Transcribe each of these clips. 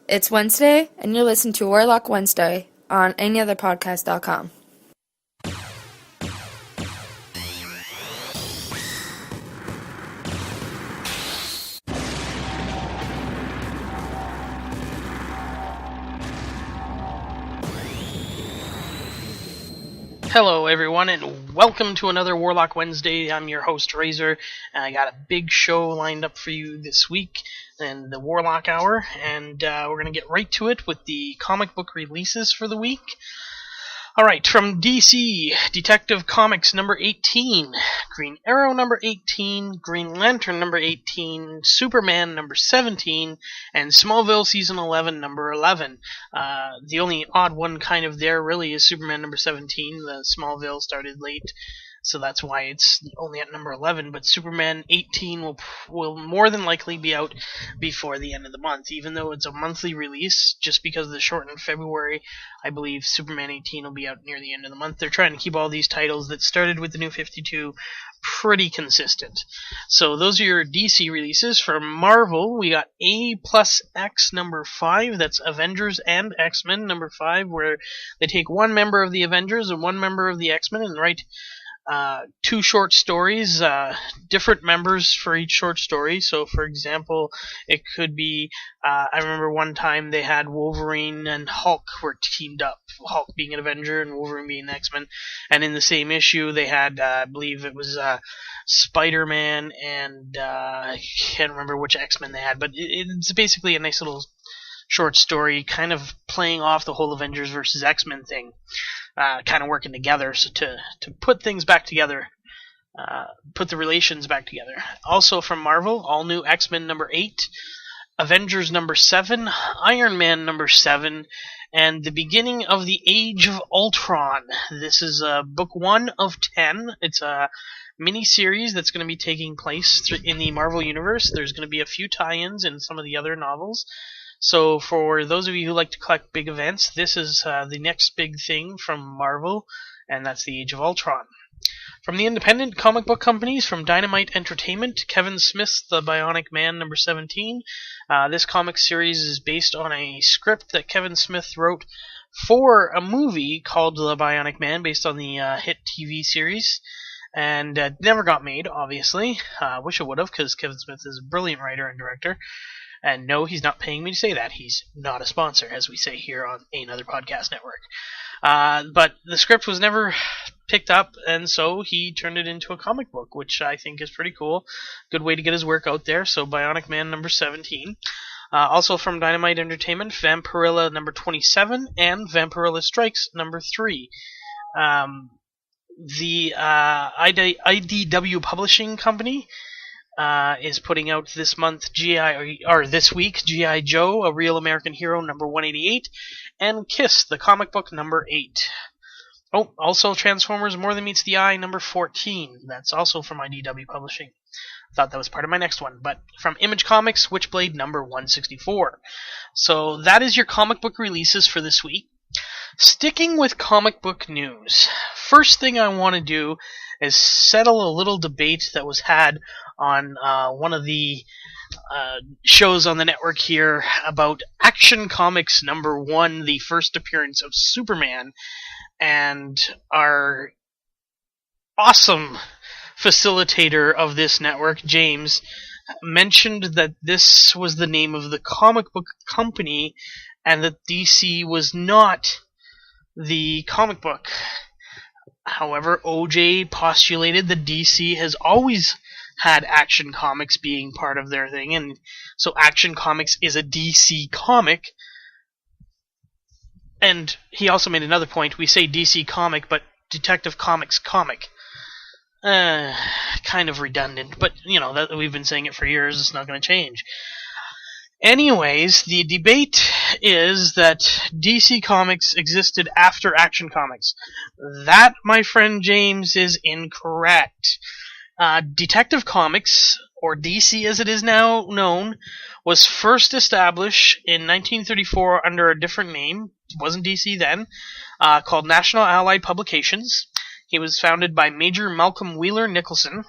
It's Wednesday, and you're listening to Warlock Wednesday on Ehnotherpodcast.com. Hello everyone, and welcome to another Warlock Wednesday. I'm your host, Razor, and I got a big show lined up for you this week in the Warlock Hour, and we're going to get right to it with the comic book releases for the week. Alright, from DC, Detective Comics number 18, Green Arrow number 18, Green Lantern number 18, Superman number 17, and Smallville Season 11 number 11. The only odd one kind of there really is Superman number 17. The Smallville started late, so that's why it's only at number 11, but Superman 18 will more than likely be out before the end of the month, even though it's a monthly release. Just because of the shortened February, I believe Superman 18 will be out near the end of the month. They're trying to keep all these titles that started with the New 52 pretty consistent. So those are your DC releases. For Marvel, we got A plus X number 5, that's Avengers and X-Men number 5, where they take one member of the Avengers and one member of the X-Men and write two short stories, different members for each short story. So, for example, it could be, I remember one time they had Wolverine and Hulk were teamed up, Hulk being an Avenger and Wolverine being an X-Men, and in the same issue they had, I believe it was Spider-Man and I can't remember which X-Men they had, but it's basically a nice little short story kind of playing off the whole Avengers versus X-Men thing. Kind of working together to put things back together, put the relations back together. Also from Marvel, all new X-Men number 8, Avengers number 7, Iron Man number 7, and the beginning of the Age of Ultron. This is book 1 of 10. It's a mini-series that's going to be taking place in the Marvel Universe. There's going to be a few tie-ins in some of the other novels. So for those of you who like to collect big events, this is the next big thing from Marvel, and that's the Age of Ultron. From the independent comic book companies, from Dynamite Entertainment, Kevin Smith's The Bionic Man number 17. This comic series is based on a script that Kevin Smith wrote for a movie called The Bionic Man, based on the hit TV series. And never got made, obviously. Wish it would have, because Kevin Smith is a brilliant writer and director. And no, he's not paying me to say that. He's not a sponsor, as we say here on Ehnother Podcast Network. But the script was never picked up, and so he turned it into a comic book, which I think is pretty cool. Good way to get his work out there. So Bionic Man number 17. Also from Dynamite Entertainment, Vampirella number 27, and Vampirella Strikes number 3. The IDW Publishing Company is putting out this week G.I. Joe, A Real American Hero number 188, and Kiss, the comic book number 8. Oh, also Transformers More Than Meets the Eye number 14. That's also from IDW Publishing. Thought that was part of my next one, but from Image Comics, Witchblade number 164. So that is your comic book releases for this week. Sticking with comic book news, first thing I want to do is settle a little debate that was had on one of the shows on the network here about Action Comics number 1, the first appearance of Superman, and our awesome facilitator of this network, James, mentioned that this was the name of the comic book company and that DC was not the comic book. However, OJ postulated that DC has always had Action Comics being part of their thing, and so Action Comics is a DC comic. And he also made another point. We say DC comic, but Detective Comics comic. Kind of redundant, but you know, that we've been saying it for years. It's not going to change. Anyways, the debate is that DC Comics existed after Action Comics. That, my friend James, is incorrect. Detective Comics, or DC as it is now known, was first established in 1934 under a different name. It wasn't DC then, called National Allied Publications. He was founded by Major Malcolm Wheeler Nicholson.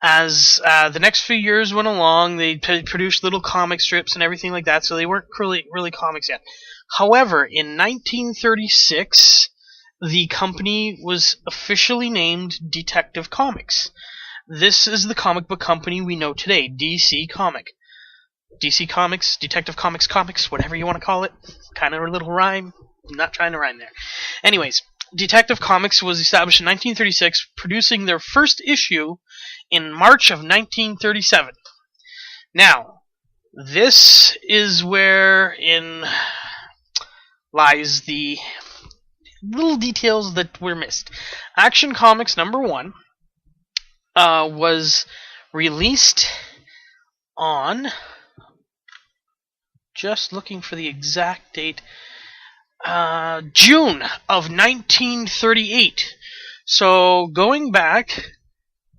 As the next few years went along, they produced little comic strips and everything like that, so they weren't really comics yet. However, in 1936, the company was officially named Detective Comics. This is the comic book company we know today, DC Comics, Detective Comics, whatever you want to call it. Kind of a little rhyme. I'm not trying to rhyme there. Anyways, Detective Comics was established in 1936, producing their first issue in March of 1937. Now, this is wherein lies the little details that were missed. Action Comics #1 was released on, just looking for the exact date, June of 1938. So going back,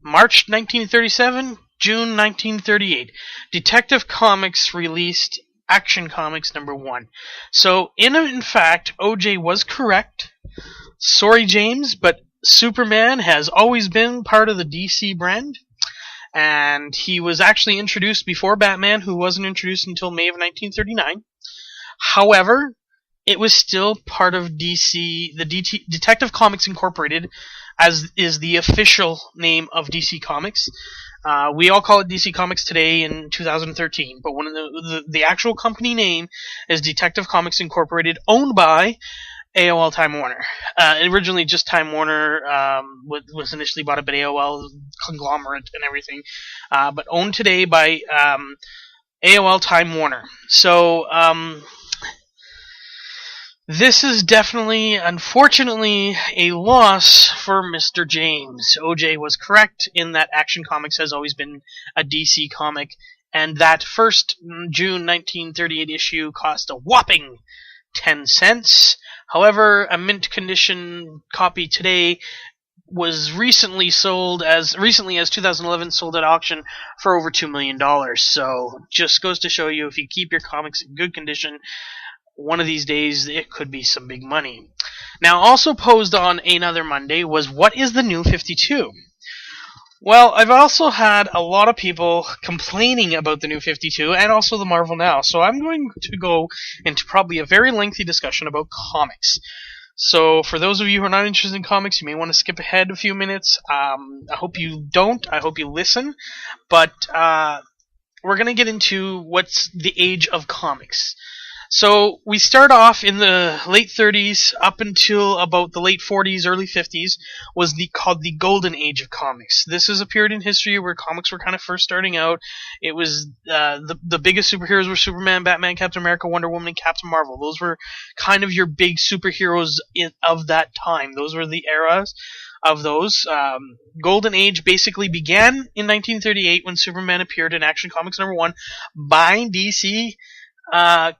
March 1937, June 1938, Detective Comics released Action Comics #1. So in fact, OJ was correct. Sorry, James, but Superman has always been part of the DC brand. And he was actually introduced before Batman, who wasn't introduced until May of 1939. However, it was still part of DC, Detective Comics Incorporated, as is the official name of DC Comics. We all call it DC Comics today in 2013, but one of the actual company name is Detective Comics Incorporated, owned by AOL Time Warner. Originally just Time Warner, was initially bought up by AOL conglomerate and everything, but owned today by AOL Time Warner. So this is definitely, unfortunately, a loss for Mr. James. OJ was correct in that Action Comics has always been a DC comic, and that first June 1938 issue cost a whopping 10 cents. However, a mint condition copy today was recently sold, as recently as 2011, sold at auction for over $2 million. So just goes to show you, if you keep your comics in good condition, one of these days it could be some big money. Now, also posed on Ehnother Monday was, what is the New 52? Well, I've also had a lot of people complaining about the New 52 and also the Marvel Now, so I'm going to go into probably a very lengthy discussion about comics. So for those of you who are not interested in comics, you may want to skip ahead a few minutes. I hope you don't. I hope you listen. But we're going to get into what's the age of comics. So we start off in the late 30s up until about the late 40s, early 50s, was called the Golden Age of comics. This is a period in history where comics were kind of first starting out. It was the biggest superheroes were Superman, Batman, Captain America, Wonder Woman, and Captain Marvel. Those were kind of your big superheroes of that time. Those were the eras of those. Golden Age basically began in 1938 when Superman appeared in Action Comics #1 by DC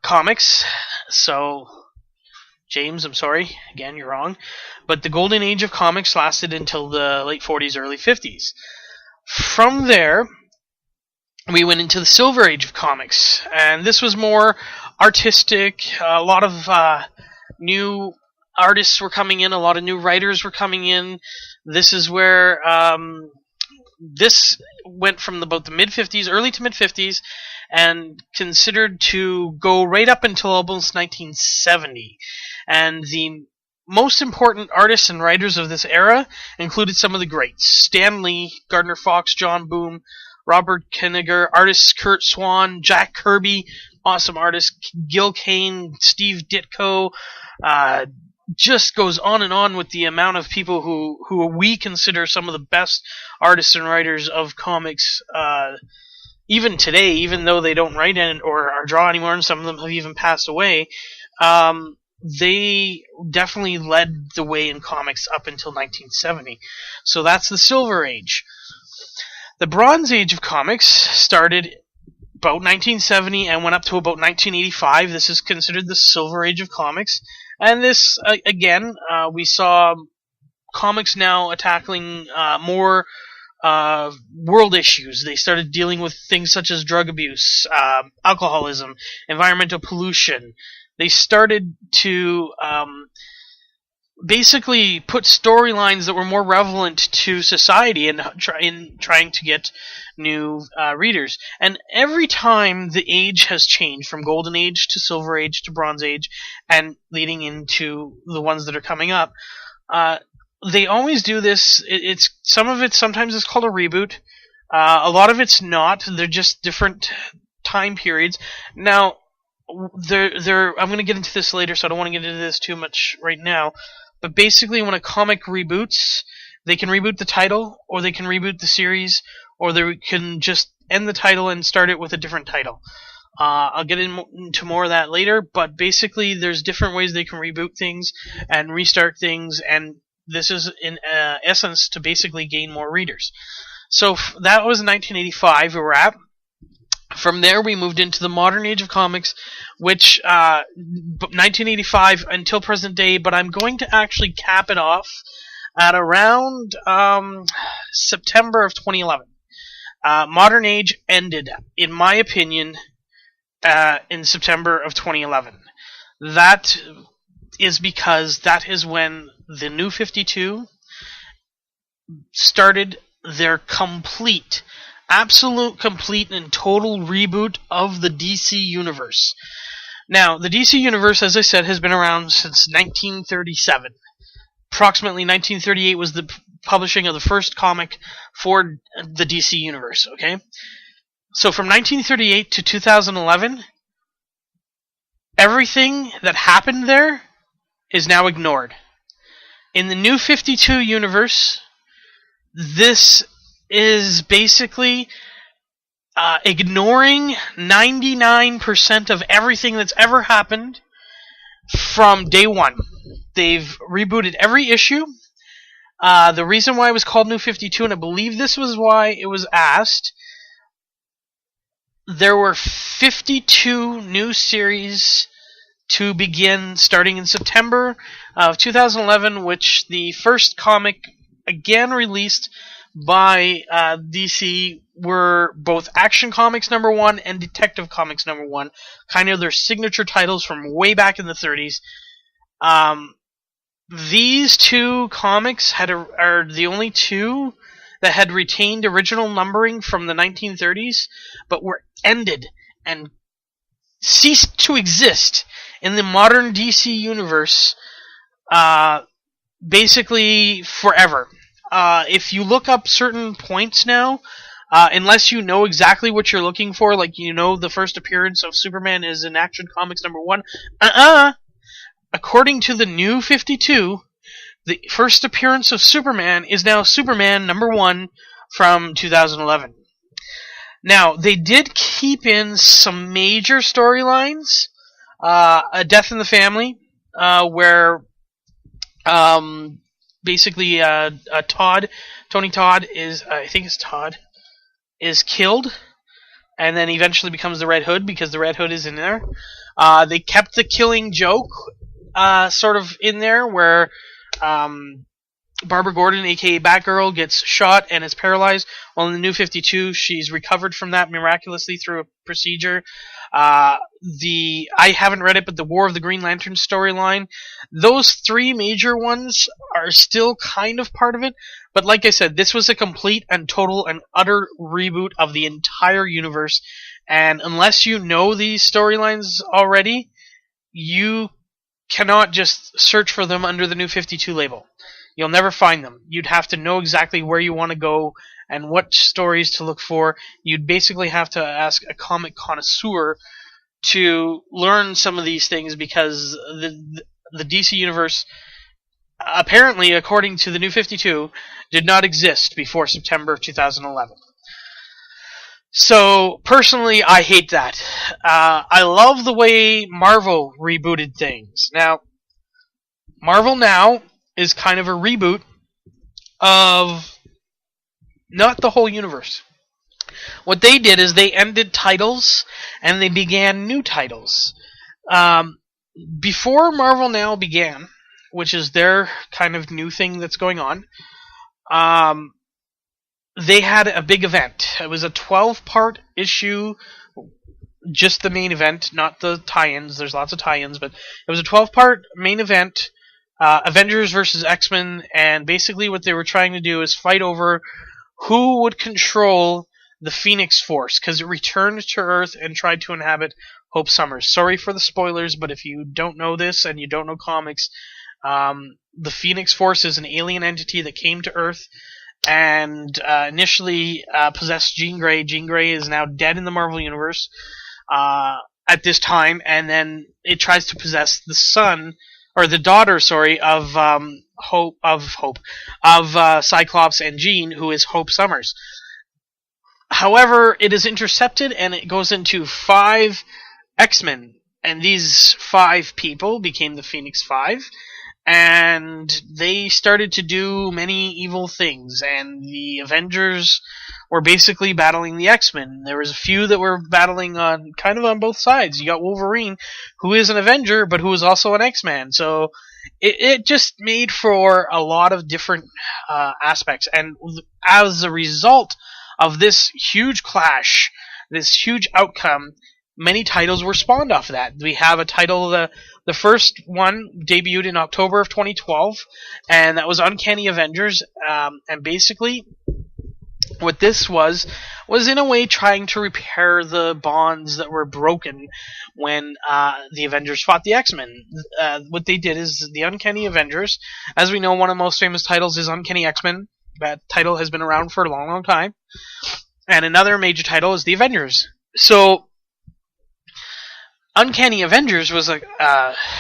Comics. So, James, I'm sorry. Again, you're wrong. But the Golden Age of comics lasted until the late 40s, early 50s. From there, we went into the Silver Age of comics. And this was more artistic. A lot of new artists were coming in. A lot of new writers were coming in. This is where this went from about the mid-50s, early to mid-50s, and considered to go right up until almost 1970. And the most important artists and writers of this era included some of the greats: Stan Lee, Gardner Fox, John Boom, Robert Kanigher, artists Kurt Swan, Jack Kirby, awesome artist, Gil Kane, Steve Ditko. Just goes on and on with the amount of people who we consider some of the best artists and writers of comics, even today, even though they don't write in or draw anymore, and some of them have even passed away. They definitely led the way in comics up until 1970. So that's the Silver Age. The Bronze Age of comics started about 1970 and went up to about 1985. This is considered the Silver Age of comics. And this, again, we saw comics now tackling more world issues. They started dealing with things such as drug abuse, alcoholism, environmental pollution. They started to basically put storylines that were more relevant to society and in trying to get new readers. And every time the age has changed from Golden Age to Silver Age to Bronze Age, and leading into the ones that are coming up, they always do this. It's some of it. Sometimes it's called a reboot. A lot of it's not. They're just different time periods. Now, I'm going to get into this later, so I don't want to get into this too much right now. But basically, when a comic reboots, they can reboot the title, or they can reboot the series, or they can just end the title and start it with a different title. I'll get into more of that later, but basically there's different ways they can reboot things and restart things, and this is in essence to basically gain more readers. So that was 1985, a wrap. From there, we moved into the modern age of comics, which 1985 until present day, but I'm going to actually cap it off at around September of 2011. Modern age ended, in my opinion, in September of 2011. That is because that is when the New 52 started their absolute, complete, and total reboot of the DC Universe. Now, the DC Universe, as I said, has been around since 1937. Approximately 1938 was the publishing of the first comic for the DC Universe, okay? So from 1938 to 2011, everything that happened there is now ignored. In the New 52 universe, this is basically ignoring 99% of everything that's ever happened from day one. They've rebooted every issue. The reason why it was called New 52, and I believe this was why it was asked, there were 52 new series to begin starting in September of 2011, which the first comic again released by DC were both Action Comics #1 and Detective Comics #1, kind of their signature titles from way back in the 30s. These two comics are the only two that had retained original numbering from the 1930s, but were ended and ceased to exist in the modern DC universe, basically forever. If you look up certain points now, unless you know exactly what you're looking for, like the first appearance of Superman is in Action Comics #1, according to the New 52, the first appearance of Superman is now Superman #1 from 2011. Now, they did keep in some major storylines. A Death in the Family, where basically Tony Todd is killed, and then eventually becomes the Red Hood because the Red Hood is in there. They kept the Killing Joke sort of in there, where Barbara Gordon, aka Batgirl, gets shot and is paralyzed. While in the New 52, she's recovered from that miraculously through a procedure. I haven't read it, but the War of the Green Lantern storyline, those three major ones are still kind of part of it. But like I said, this was a complete and total and utter reboot of the entire universe. And unless you know these storylines already, you cannot just search for them under the New 52 label. You'll never find them. You'd have to know exactly where you want to go and what stories to look for. You'd basically have to ask a comic connoisseur to learn some of these things, because the DC Universe, apparently, according to the New 52, did not exist before September of 2011. So, personally, I hate that. I love the way Marvel rebooted things. Now, Marvel now is kind of a reboot of not the whole universe. What they did is they ended titles and they began new titles. Before Marvel Now began, which is their kind of new thing that's going on, they had a big event. It was a 12-part issue, just the main event, not the tie-ins. There's lots of tie-ins, but it was a 12-part main event Avengers versus X-Men, and basically what they were trying to do is fight over who would control the Phoenix Force, because it returned to Earth and tried to inhabit Hope Summers. Sorry for the spoilers, but if you don't know this and you don't know comics, the Phoenix Force is an alien entity that came to Earth and initially possessed Jean Grey. Jean Grey is now dead in the Marvel Universe at this time, and then it tries to possess the son, or the daughter, sorry, of Cyclops and Jean, who is Hope Summers. However, it is intercepted, and it goes into 5 X-Men, and these 5 people became the Phoenix Five, and they started to do many evil things, and the Avengers were basically battling the X-Men. There was a few that were battling on both sides. You got Wolverine, who is an Avenger, but who is also an X-Man, so it just made for a lot of different aspects, and as a result of this huge clash, this huge outcome, many titles were spawned off of that. We have a title, the first one debuted in October of 2012, and that was Uncanny Avengers, and basically what this was in a way trying to repair the bonds that were broken when the Avengers fought the X-Men. What they did is the Uncanny Avengers, as we know, one of the most famous titles is Uncanny X-Men. That title has been around for a long, long time. And another major title is the Avengers. So, Uncanny Avengers was a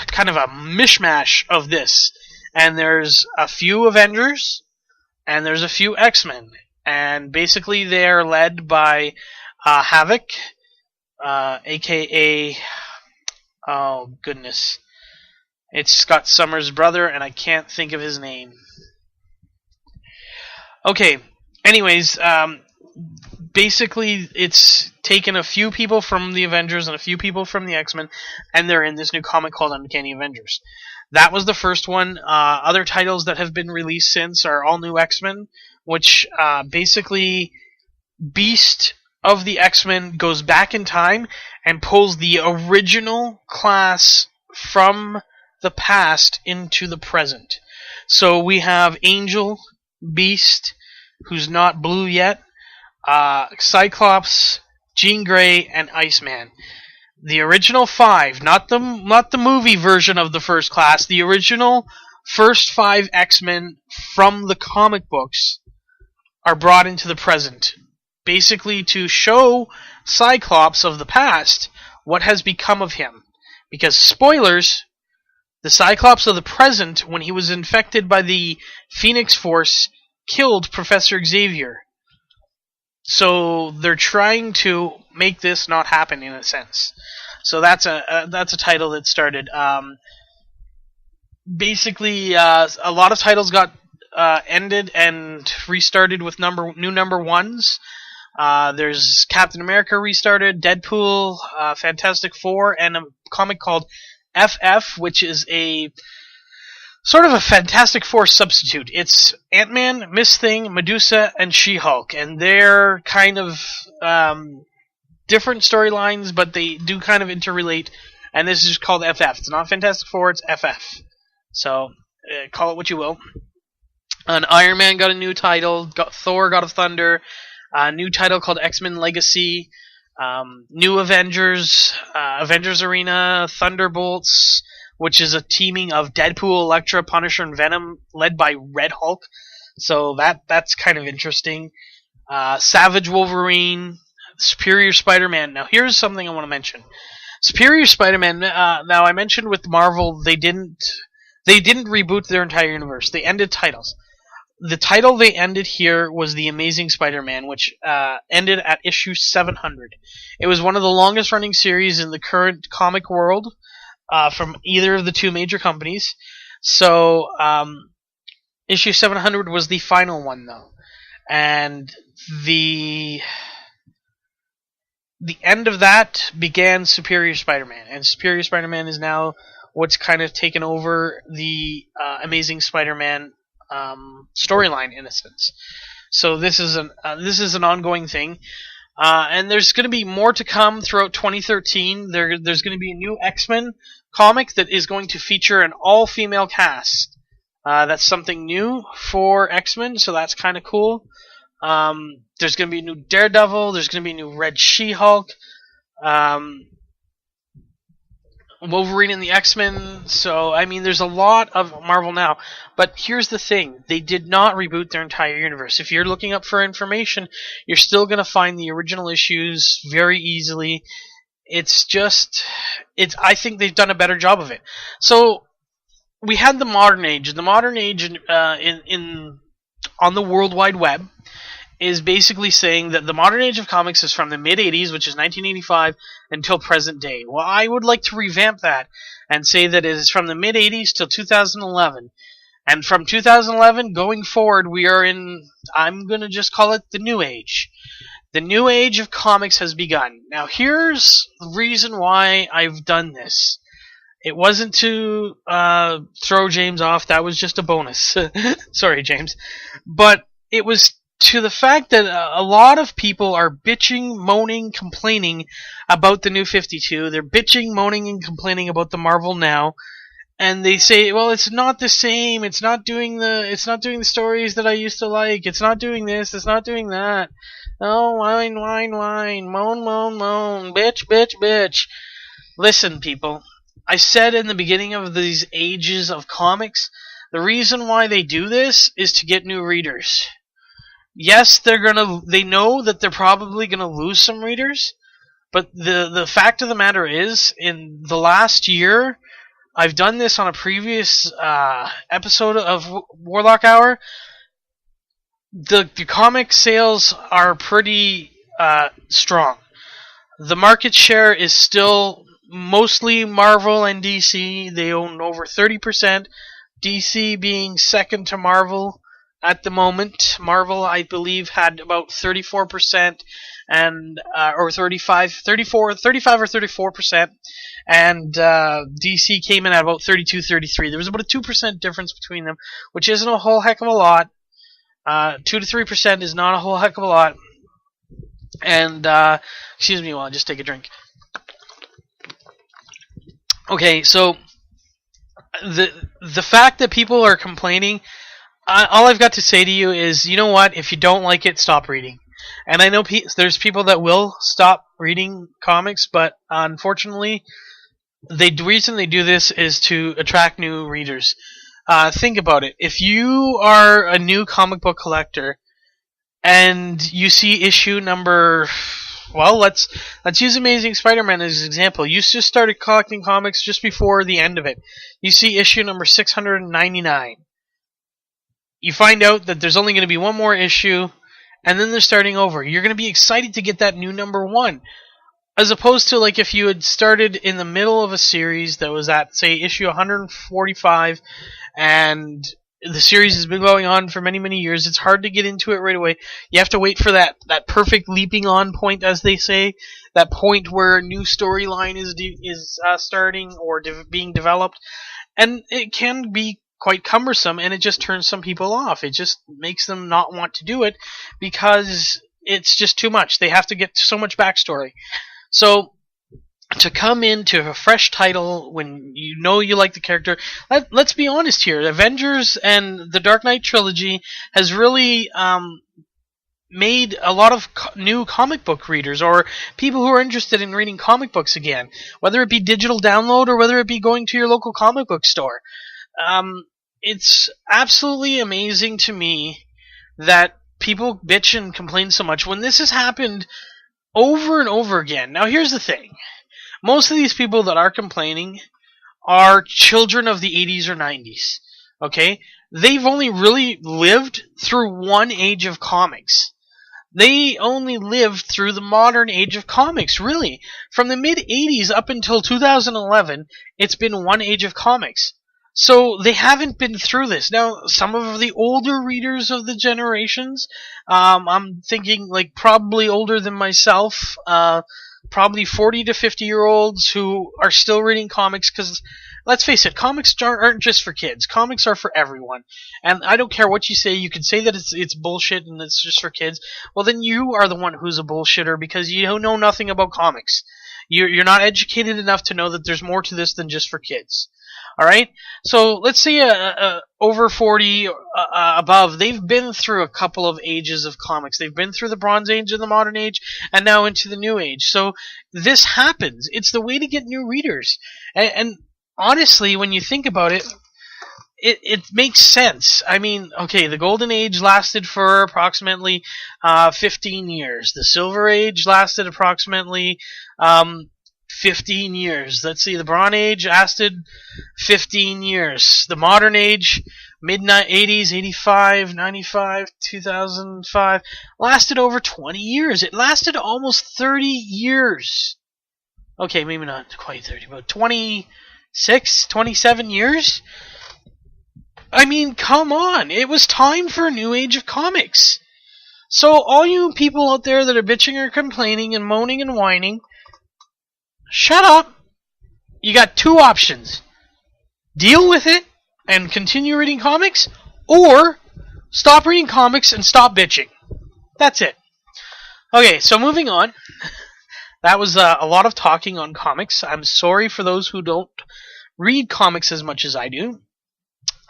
kind of a mishmash of this. And there's a few Avengers, and there's a few X-Men. And basically they're led by Havoc, a.k.a. Oh, goodness. It's Scott Summers' brother, and I can't think of his name. Okay, anyways, basically it's taken a few people from the Avengers and a few people from the X-Men, and they're in this new comic called Uncanny Avengers. That was the first one. Other titles that have been released since are All New X-Men, which basically Beast of the X-Men goes back in time and pulls the original class from the past into the present. So we have Angel, Beast, who's not blue yet, Cyclops, Jean Grey, and Iceman. The original 5, not the movie version of the first class, the original first 5 X-Men from the comic books are brought into the present, basically to show Cyclops of the past what has become of him. Because, spoilers, the Cyclops of the present, when he was infected by the Phoenix Force, killed Professor Xavier. So they're trying to make this not happen in a sense. So that's a title that started. Basically, a lot of titles got ended and restarted with new number ones. There's Captain America restarted, Deadpool, Fantastic Four, and a comic called FF, which is a sort of a Fantastic Four substitute. It's Ant-Man, Miss Thing, Medusa, and She-Hulk, and they're kind of different storylines, but they do kind of interrelate, and this is just called FF. It's not Fantastic Four, it's FF. So, call it what you will. And Iron Man got a new title, Thor, God of Thunder, a new title called X-Men Legacy, New Avengers, Avengers Arena, Thunderbolts, which is a teaming of Deadpool, Elektra, Punisher, and Venom, led by Red Hulk. So that's kind of interesting. Savage Wolverine, Superior Spider-Man. Now here's something I want to mention. Superior Spider-Man. Now I mentioned with Marvel they didn't reboot their entire universe. They ended titles. The title they ended here was The Amazing Spider-Man, which ended at issue 700. It was one of the longest running series in the current comic world. From either of the two major companies. So, issue 700 was the final one, though. And the end of that began Superior Spider-Man. And Superior Spider-Man is now what's kind of taken over the Amazing Spider-Man storyline, in a sense. So this is an ongoing thing. And there's going to be more to come throughout 2013. There's going to be a new X-Men comic that is going to feature an all-female cast. That's something new for X-Men, so that's kind of cool. There's going to be a new Daredevil. There's going to be a new Red She-Hulk. Wolverine and the X-Men. So, I mean, there's a lot of Marvel now. But here's the thing. They did not reboot their entire universe. If you're looking up for information, you're still going to find the original issues very easily. I think they've done a better job of it. So, we had the modern age. The modern age on the World Wide Web is basically saying that the modern age of comics is from the mid-'80s, which is 1985, until present day. Well, I would like to revamp that and say that it is from the mid-'80s till 2011. And from 2011 going forward, we are in, I'm going to just call it the new age. The new age of comics has begun. Now, here's the reason why I've done this. It wasn't to throw James off. That was just a bonus. Sorry, James. But it was to the fact that a lot of people are bitching, moaning, complaining about the New 52. They're bitching, moaning, and complaining about the Marvel Now. And they say, well, it's not the same. It's not doing the stories that I used to like. It's not doing this. It's not doing that. Oh, whine, whine, whine. Moan, moan, moan. Bitch, bitch, bitch. Listen, people. I said in the beginning of these ages of comics, the reason why they do this is to get new readers. Yes, they know that they're probably gonna lose some readers, but the fact of the matter is, in the last year, I've done this on a previous episode of Warlock Hour. The comic sales are pretty strong. The market share is still mostly Marvel and DC. They own over 30%. DC being second to Marvel at the moment. Marvel, I believe, had about 34% or 35 or 34%. And DC came in at about 32, 33. There was about a 2% difference between them, which isn't a whole heck of a lot. 2 to 3% is not a whole heck of a lot. And, excuse me while I just take a drink. Okay, so the fact that people are complaining, all I've got to say to you is, you know what? If you don't like it, stop reading. And I know there's people that will stop reading comics, but unfortunately, the reason they do this is to attract new readers. Think about it. If you are a new comic book collector and you see issue number, well, let's use Amazing Spider-Man as an example. You just started collecting comics just before the end of it. You see issue number 699. You find out that there's only going to be one more issue, and then they're starting over. You're going to be excited to get that new number one. As opposed to, like, if you had started in the middle of a series that was at, say, issue 145, and the series has been going on for many, many years, it's hard to get into it right away. You have to wait for that perfect leaping on point, as they say, that point where a new storyline is starting or being developed. And it can be quite cumbersome, and it just turns some people off. It just makes them not want to do it because it's just too much. They have to get so much backstory. So, to come into a fresh title when you know you like the character, let's be honest here. Avengers and the Dark Knight trilogy has really made a lot of new comic book readers or people who are interested in reading comic books again, whether it be digital download or whether it be going to your local comic book store. It's absolutely amazing to me that people bitch and complain so much when this has happened over and over again. Now, here's the thing. Most of these people that are complaining are children of the 80s or 90s. Okay? They've only really lived through one age of comics. They only lived through the modern age of comics, really. From the mid-'80s up until 2011, it's been one age of comics. So they haven't been through this. Now, some of the older readers of the generations, I'm thinking like probably older than myself, probably 40 to 50-year-olds who are still reading comics because, let's face it, comics aren't just for kids. Comics are for everyone. And I don't care what you say. You can say that it's bullshit and it's just for kids. Well, then you are the one who's a bullshitter because you know nothing about comics. You're not educated enough to know that there's more to this than just for kids. All right. So let's say over 40 above, they've been through a couple of ages of comics. They've been through the Bronze Age and the Modern Age, and now into the New Age. So this happens. It's the way to get new readers. And honestly, when you think about it, it makes sense. I mean, okay, the Golden Age lasted for approximately 15 years. The Silver Age lasted approximately 15 years. Let's see, the Bronze Age lasted 15 years. The Modern Age, mid-80s, 85, 95, 2005, lasted over 20 years. It lasted almost 30 years. Okay, maybe not quite 30, but 26, 27 years? I mean, come on. It was time for a new age of comics. So all you people out there that are bitching or complaining and moaning and whining, shut up. You got two options. Deal with it and continue reading comics, or stop reading comics and stop bitching. That's it. Okay, so moving on. That was a lot of talking on comics. I'm sorry for those who don't read comics as much as I do.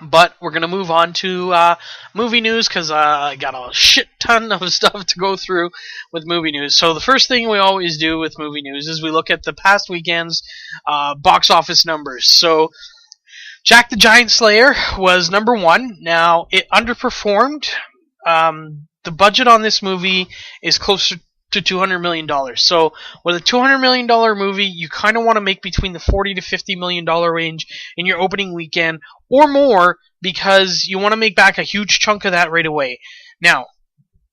But we're going to move on to movie news because I got a shit ton of stuff to go through with movie news. So the first thing we always do with movie news is we look at the past weekend's box office numbers. So Jack the Giant Slayer was number one. Now, it underperformed. The budget on this movie is closer to $200 million. So with a $200 million movie, you kind of want to make between the $40 to $50 million range in your opening weekend or more, because you want to make back a huge chunk of that right away. Now,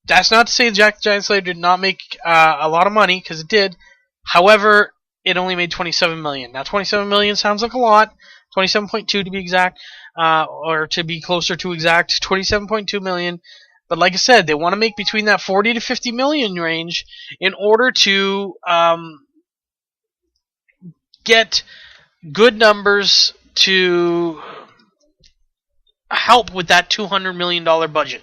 that's not to say Jack the Giant Slayer did not make a lot of money, because it did. However, it only made $27 million. Now, $27 million sounds like a lot. 27.2 to be exact, or to be closer to exact, $27.2 million. But like I said, they want to make between that 40 to 50 million range in order to get good numbers to help with that $200 million budget.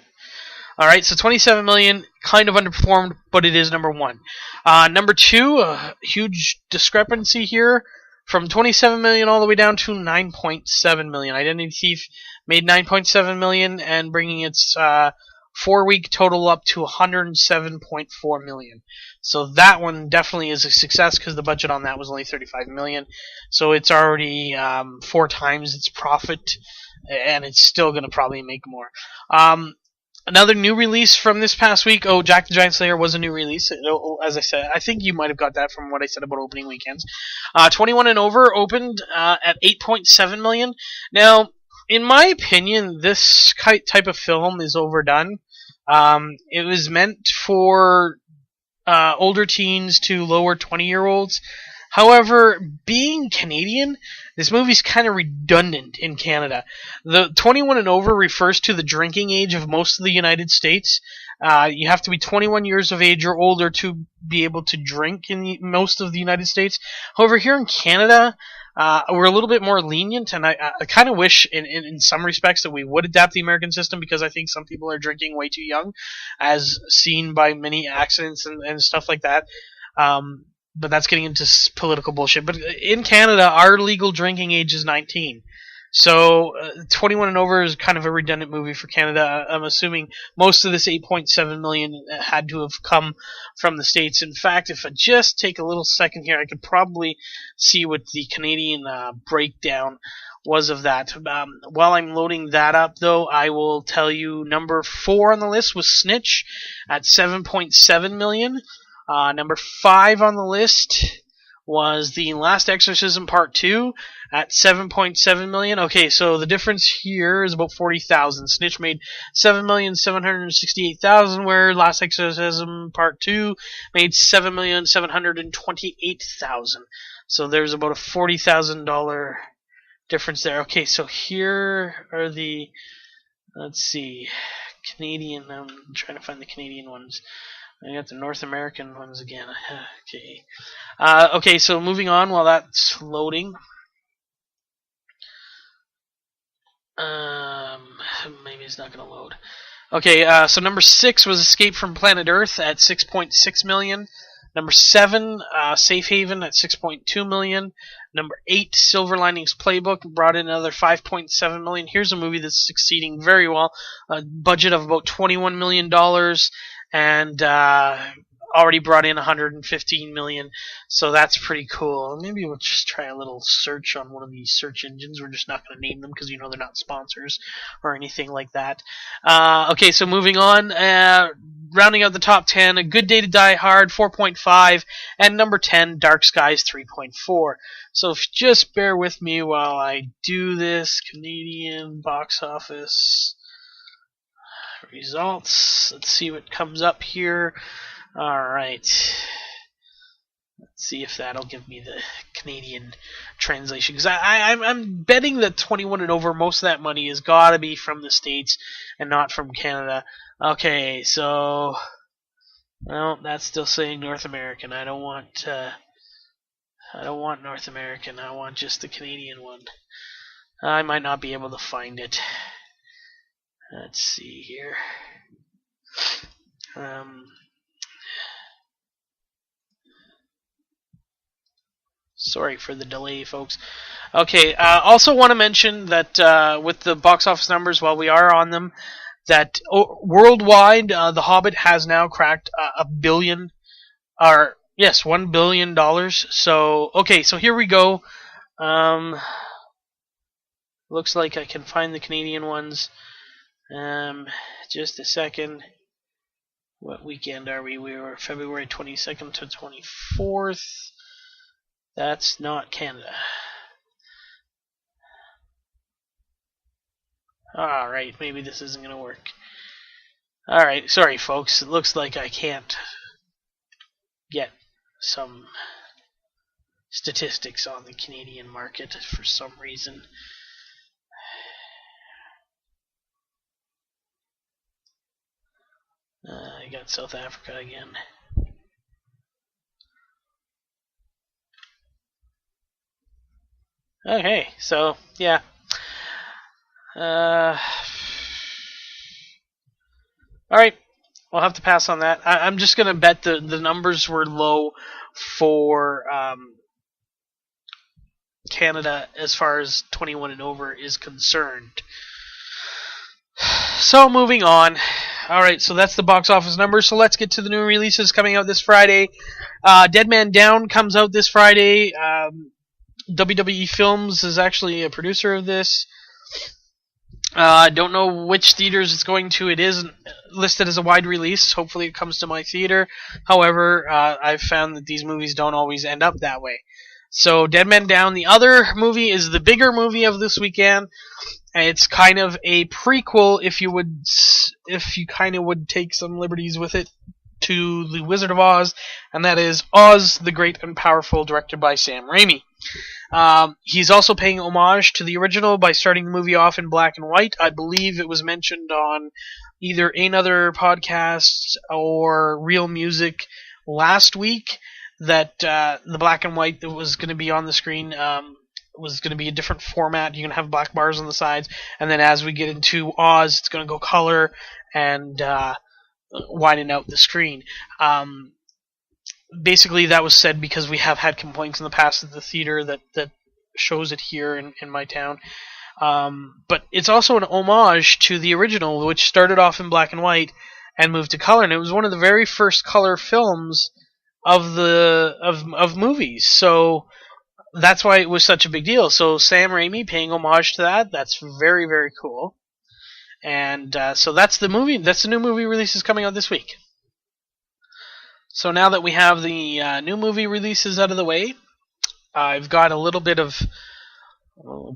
All right, so 27 million kind of underperformed, but it is number one. Number two, a huge discrepancy here from 27 million all the way down to 9.7 million. Identity Thief made 9.7 million and bringing its 4-week total up to 107.4 million. So that one definitely is a success because the budget on that was only 35 million. So it's already 4 times its profit, and it's still going to probably make more. Another new release from this past week. Oh, Jack the Giant Slayer was a new release. As I said, I think you might have got that from what I said about opening weekends. 21 and over opened at 8.7 million. Now, in my opinion, this type of film is overdone. It was meant for older teens to lower 20-year-olds. However, being Canadian, this movie's kind of redundant in Canada. The 21 and over refers to the drinking age of most of the United States. You have to be 21 years of age or older to be able to drink in most of the United States. However, here in Canada, we're a little bit more lenient, and I kind of wish in some respects that we would adapt the American system, because I think some people are drinking way too young, as seen by many accidents and stuff like that. But that's getting into political bullshit. But in Canada, our legal drinking age is 19. So 21 and over is kind of a redundant movie for Canada. I'm assuming most of this 8.7 million had to have come from the States. In fact, if I just take a little second here, I could probably see what the Canadian breakdown was of that. While I'm loading that up, though, I will tell you number 4 on the list was Snitch at 7.7 million. Number 5 on the list was The Last Exorcism Part 2 at 7.7 million. Okay, so the difference here is about 40,000. Snitch made 7,768,000, where Last Exorcism Part 2 made 7,728,000. So there's about a $40,000 difference there. Okay, so here are the, let's see, Canadian, I'm trying to find the Canadian ones. I got the North American ones again. Okay. Okay, so moving on while that's loading. Maybe it's not going to load. Okay, so number 6 was Escape from Planet Earth at 6.6 million. Number 7, Safe Haven at $6.2 million. Number 8, Silver Linings Playbook brought in another $5.7 million. Here's a movie that's succeeding very well. A budget of about $21 million, and already brought in $115 million. So that's pretty cool. Maybe we'll just try a little search on one of these search engines. We're just not going to name them because they're not sponsors or anything like that. Okay, so moving on. Rounding out the top 10, A Good Day to Die Hard, 4.5, and number 10, Dark Skies, 3.4. So just bear with me while I do this. Canadian box office results. Let's see what comes up here. Alright. Let's see if that'll give me the Canadian translation. Because I'm betting that 21 and over, most of that money has got to be from the States and not from Canada. Okay, so... Well, that's still saying North American. I don't want North American. I want just the Canadian one. I might not be able to find it. Let's see here. Sorry for the delay, folks. Okay, also want to mention that with the box office numbers, while we are on them, that worldwide, The Hobbit has now cracked $1 billion. $1 billion. So, okay, so here we go. Looks like I can find the Canadian ones. Just a second. What weekend are we? We were February 22nd to 24th. That's not Canada. Alright, maybe this isn't going to work. Alright, sorry folks. It looks like I can't get some statistics on the Canadian market for some reason. I got South Africa again. Okay, so, yeah. Alright, we'll have to pass on that. I'm just going to bet the numbers were low for Canada as far as 21 and over is concerned. So, moving on. Alright, so that's the box office numbers. So let's get to the new releases coming out this Friday. Dead Man Down comes out this Friday. WWE Films is actually a producer of this. I don't know which theaters it's going to. It is listed as a wide release. Hopefully it comes to my theater. However, I've found that these movies don't always end up that way. So, Dead Man Down. The other movie is the bigger movie of this weekend. It's kind of a prequel, if you kind of would take some liberties with it, to The Wizard of Oz, and that is Oz the Great and Powerful, directed by Sam Raimi. He's also paying homage to the original by starting the movie off in black and white. I believe it was mentioned on either Ehnother Podcast or Real Music last week that the black and white that was going to be on the screen was going to be a different format. You're going to have black bars on the sides, and then as we get into Oz, it's going to go color and widen out the screen. Basically, that was said because we have had complaints in the past at the theater that shows it here in my town. But it's also an homage to the original, which started off in black and white and moved to color, and it was one of the very first color films of movies. So that's why it was such a big deal. So Sam Raimi paying homage to that's very, very cool. And so that's the movie. That's the new movie releases coming out this week. So now that we have the new movie releases out of the way, I've got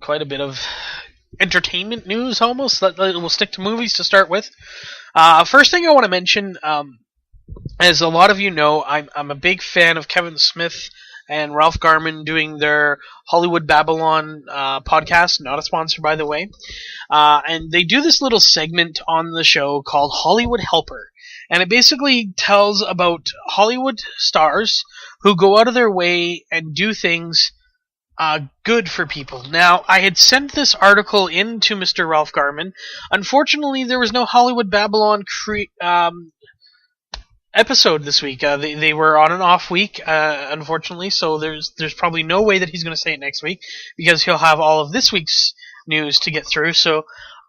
quite a bit of entertainment news almost. We'll stick to movies to start with. First thing I want to mention, as a lot of you know, I'm a big fan of Kevin Smith and Ralph Garman doing their Hollywood Babylon podcast, not a sponsor by the way. And they do this little segment on the show called Hollywood Helper. And it basically tells about Hollywood stars who go out of their way and do things good for people. Now, I had sent this article in to Mr. Ralph Garman. Unfortunately, there was no Hollywood Babylon episode this week. They were on an off week, unfortunately, so there's probably no way that he's going to say it next week because he'll have all of this week's news to get through. So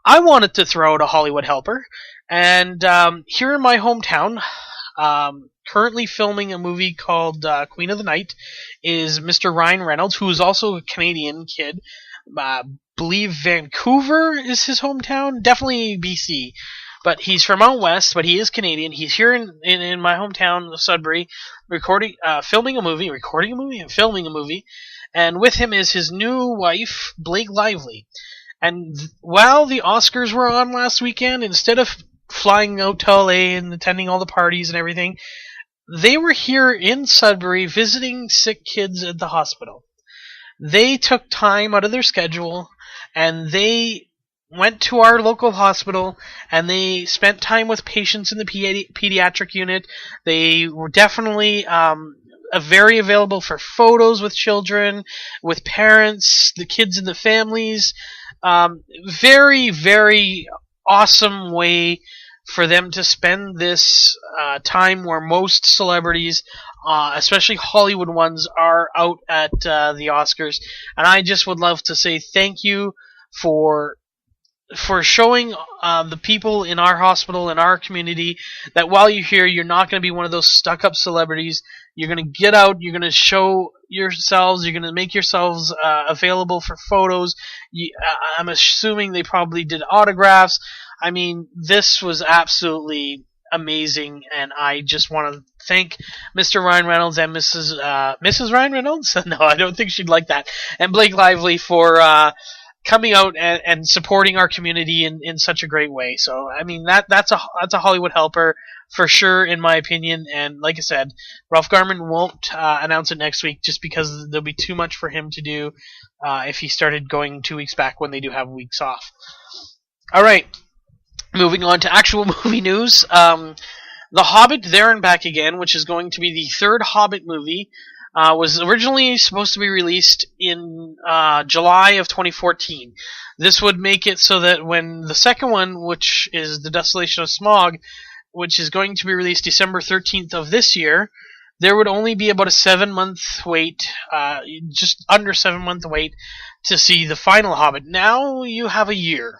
I wanted to throw out a Hollywood helper, and here in my hometown, currently filming a movie called Queen of the Night, is Mr. Ryan Reynolds, who is also a Canadian kid. Believe Vancouver is his hometown, definitely BC. But he's from out west, but he is Canadian. He's here in my hometown of Sudbury, filming a movie, and with him is his new wife, Blake Lively. And while the Oscars were on last weekend, instead of flying out to LA and attending all the parties and everything, they were here in Sudbury visiting sick kids at the hospital. They took time out of their schedule, and they went to our local hospital, and they spent time with patients in the pediatric unit. They were definitely very available for photos with children, with parents, the kids and the families. Very, very awesome way for them to spend this time where most celebrities, especially Hollywood ones, are out at the Oscars. And I just would love to say thank you for showing the people in our hospital, in our community, that while you're here, you're not going to be one of those stuck-up celebrities. You're going to get out, you're going to show yourselves, you're going to make yourselves available for photos. I'm assuming they probably did autographs. I mean, this was absolutely amazing, and I just want to thank Mr. Ryan Reynolds and Mrs. Ryan Reynolds? No, I don't think she'd like that. And Blake Lively for coming out and supporting our community in such a great way. So, I mean, that's a Hollywood helper for sure, in my opinion. And like I said, Ralph Garman won't announce it next week just because there'll be too much for him to do if he started going 2 weeks back when they do have weeks off. All right, moving on to actual movie news. The Hobbit, There and Back Again, which is going to be the third Hobbit movie, was originally supposed to be released in July of 2014. This would make it so that when the second one, which is The Desolation of Smaug, which is going to be released December 13th of this year, there would only be about a 7-month wait, just under 7-month wait, to see the final Hobbit. Now you have a year,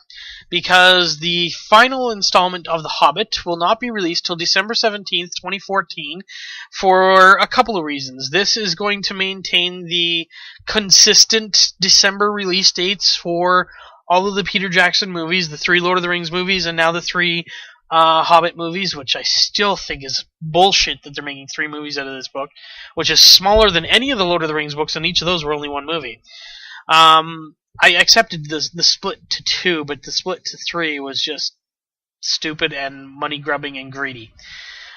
because the final installment of The Hobbit will not be released till December 17th, 2014, for a couple of reasons. This is going to maintain the consistent December release dates for all of the Peter Jackson movies, the 3 Lord of the Rings movies, and now the 3 Hobbit movies, which I still think is bullshit that they're making 3 movies out of this book, which is smaller than any of the Lord of the Rings books, and each of those were only 1 movie. I accepted the split to 2, but the split to 3 was just stupid and money-grubbing and greedy.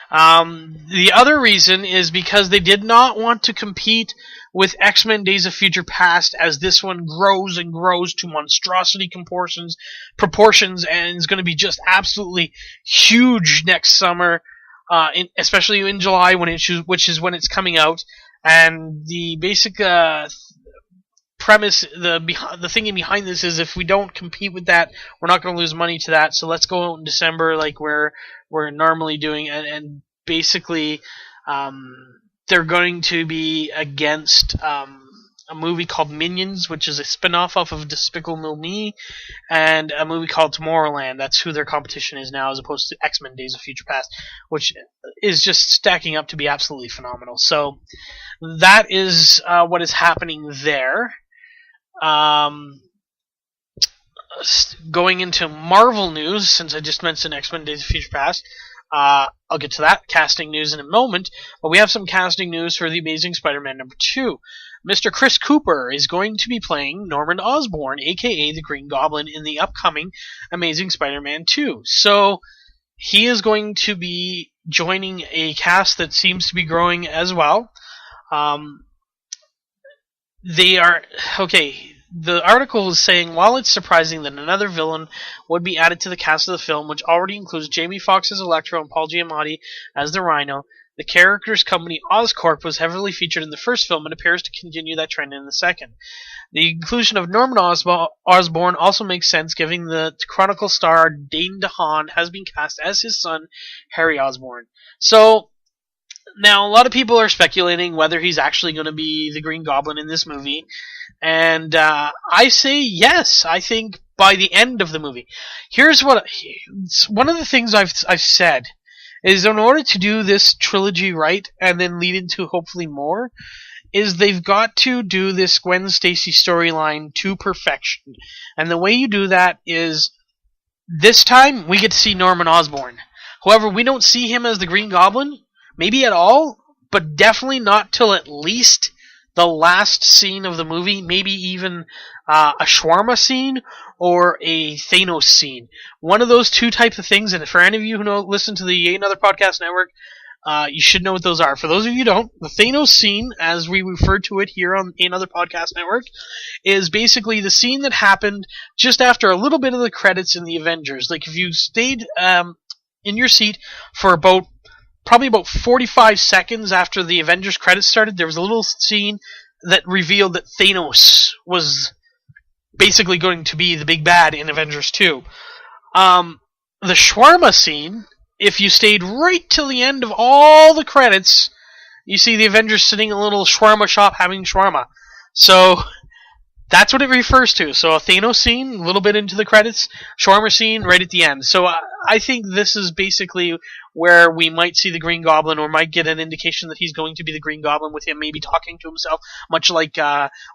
The other reason is because they did not want to compete with X-Men Days of Future Past, as this one grows and grows to monstrosity proportions, and is going to be just absolutely huge next summer, especially in July, which is when it's coming out. And the basic premise, the thinking behind this is, if we don't compete with that, we're not going to lose money to that. So let's go out in December like we're normally doing, and basically, they're going to be against a movie called Minions, which is a spin-off off of Despicable Me, and a movie called Tomorrowland. That's who their competition is now, as opposed to X-Men Days of Future Past, which is just stacking up to be absolutely phenomenal. So that is what is happening there. Going into Marvel news, since I just mentioned X-Men Days of Future Past, I'll get to that casting news in a moment, but we have some casting news for The Amazing Spider-Man #2. Mr. Chris Cooper is going to be playing Norman Osborn, aka the Green Goblin, in the upcoming Amazing Spider-Man 2. So he is going to be joining a cast that seems to be growing as well. The article is saying, while it's surprising that another villain would be added to the cast of the film, which already includes Jamie Foxx as Electro and Paul Giamatti as the Rhino, the character's company Oscorp was heavily featured in the first film and appears to continue that trend in the second. The inclusion of Norman Osborn also makes sense, given the Chronicle star Dane DeHaan has been cast as his son, Harry Osborn. So, Now, a lot of people are speculating whether he's actually going to be the Green Goblin in this movie, and I say yes. I think by the end of the movie. Here's one of the things I've said is, in order to do this trilogy right and then lead into hopefully more, is they've got to do this Gwen Stacy storyline to perfection. And the way you do that is, this time we get to see Norman Osborn. However, we don't see him as the Green Goblin, maybe at all, but definitely not till at least the last scene of the movie, maybe even a shawarma scene or a Thanos scene. One of those two types of things, and for any of you who listen to the Ehnother Podcast Network, you should know what those are. For those of you who don't, the Thanos scene, as we refer to it here on Ehnother Podcast Network, is basically the scene that happened just after a little bit of the credits in the Avengers. Like, if you stayed in your seat for probably about 45 seconds after the Avengers credits started, there was a little scene that revealed that Thanos was basically going to be the big bad in Avengers 2. The shawarma scene, if you stayed right till the end of all the credits, you see the Avengers sitting in a little shawarma shop having shawarma. So that's what it refers to. So a Thanos scene, a little bit into the credits, shawarma scene right at the end. So I think this is basically where we might see the Green Goblin, or might get an indication that he's going to be the Green Goblin, with him maybe talking to himself, much like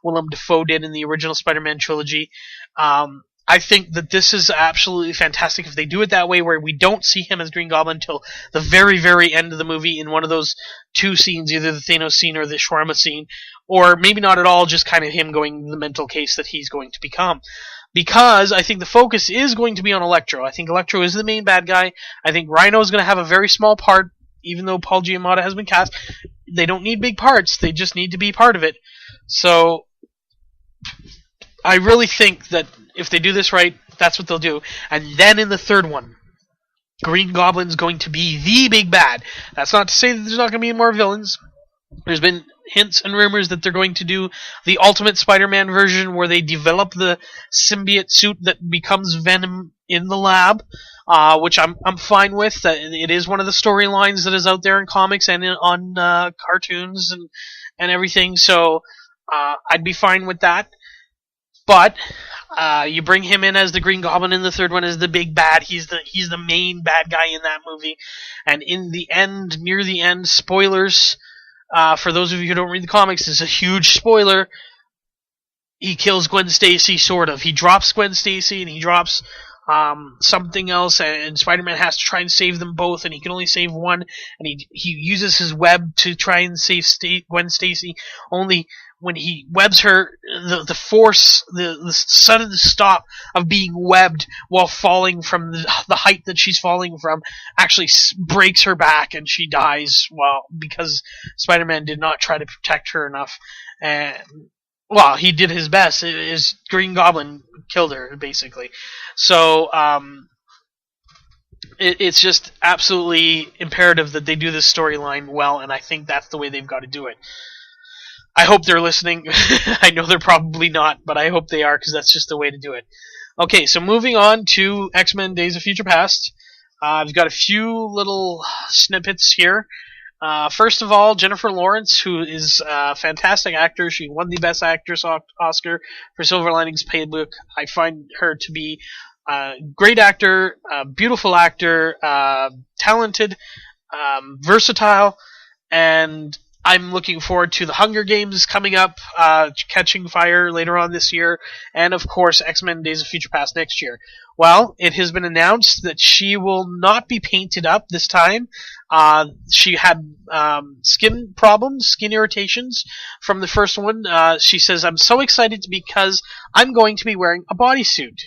Willem Dafoe did in the original Spider-Man trilogy. I think that this is absolutely fantastic if they do it that way, where we don't see him as Green Goblin until the very, very end of the movie in one of those two scenes, either the Thanos scene or the shawarma scene, or maybe not at all, just kind of him going the mental case that he's going to become. Because I think the focus is going to be on Electro. I think Electro is the main bad guy. I think Rhino is going to have a very small part, even though Paul Giamatti has been cast. They don't need big parts. They just need to be part of it. So I really think that if they do this right, that's what they'll do. And then in the third one, Green Goblin's going to be the big bad. That's not to say that there's not going to be more villains. There's been hints and rumors that they're going to do the Ultimate Spider-Man version, where they develop the symbiote suit that becomes Venom in the lab, which I'm fine with. It is one of the storylines that is out there in comics and on cartoons and everything, so I'd be fine with that. But you bring him in as the Green Goblin in the third one as the big bad. He's the main bad guy in that movie. And in the end, near the end, spoilers, for those of you who don't read the comics, it's a huge spoiler. He kills Gwen Stacy, sort of. He drops Gwen Stacy, and he drops something else, and Spider-Man has to try and save them both, and he can only save one, and he uses his web to try and save Gwen Stacy, only when he webs her, the force, the sudden stop of being webbed while falling from the height that she's falling from actually breaks her back, and she dies, because Spider-Man did not try to protect her enough. And, well, he did his best. His Green Goblin killed her, basically. So, it's just absolutely imperative that they do this storyline well, and I think that's the way they've got to do it. I hope they're listening. I know they're probably not, but I hope they are, because that's just the way to do it. Okay, so moving on to X-Men Days of Future Past. I've got a few little snippets here. First of all, Jennifer Lawrence, who is a fantastic actor. She won the Best Actress Oscar for Silver Linings Playbook. I find her to be a great actor, a beautiful actor, talented, versatile, and I'm looking forward to the Hunger Games coming up, Catching Fire later on this year, and of course X-Men Days of Future Past next year. Well, it has been announced that she will not be painted up this time. She had skin problems, skin irritations from the first one. She says, "I'm so excited because I'm going to be wearing a bodysuit.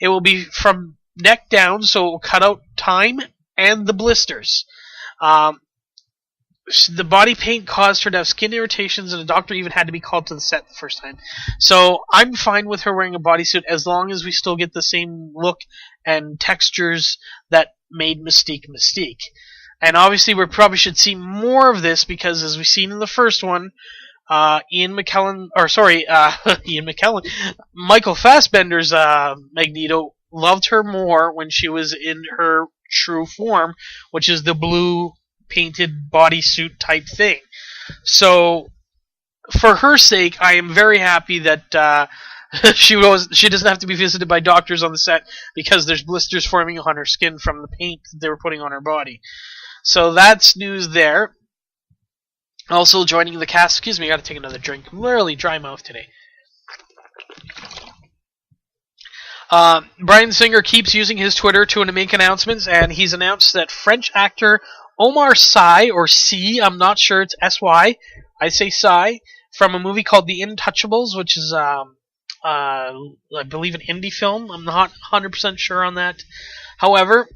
It will be from neck down, so it will cut out time and the blisters." The body paint caused her to have skin irritations, and a doctor even had to be called to the set the first time. So I'm fine with her wearing a bodysuit as long as we still get the same look and textures that made Mystique Mystique. And obviously we probably should see more of this, because as we've seen in the first one, Ian McKellen, Michael Fassbender's Magneto loved her more when she was in her true form, which is the blue painted bodysuit type thing. So, for her sake, I am very happy that she doesn't have to be visited by doctors on the set because there's blisters forming on her skin from the paint that they were putting on her body. So that's news there. Also joining the cast, excuse me, I gotta take another drink. I'm literally dry mouth today. Bryan Singer keeps using his Twitter to make announcements, and he's announced that French actor Omar Sy, or C, I'm not sure, it's S-Y, I say Sy, from a movie called The Intouchables, which is, I believe, an indie film. I'm not 100% sure on that. However,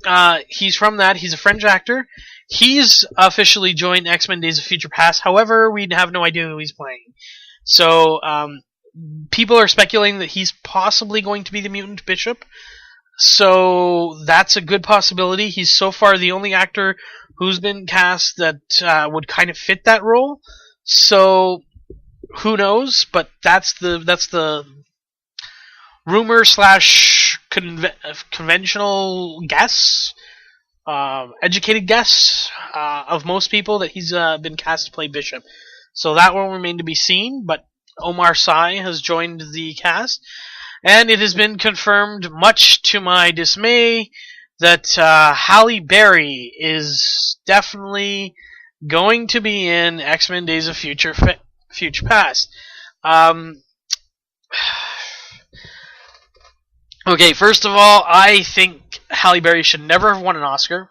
he's from that. He's a French actor. He's officially joined X-Men Days of Future Past. However, we have no idea who he's playing. So, people are speculating that he's possibly going to be the Mutant Bishop. So, that's a good possibility. He's so far the only actor who's been cast that would kind of fit that role. So, who knows? But that's the rumor / conventional guess, educated guess of most people that he's been cast to play Bishop. So that will remain to be seen, but Omar Sy has joined the cast, and it has been confirmed, much to my dismay, that Halle Berry is definitely going to be in X-Men Days of Future Past. Okay, first of all, I think Halle Berry should never have won an Oscar.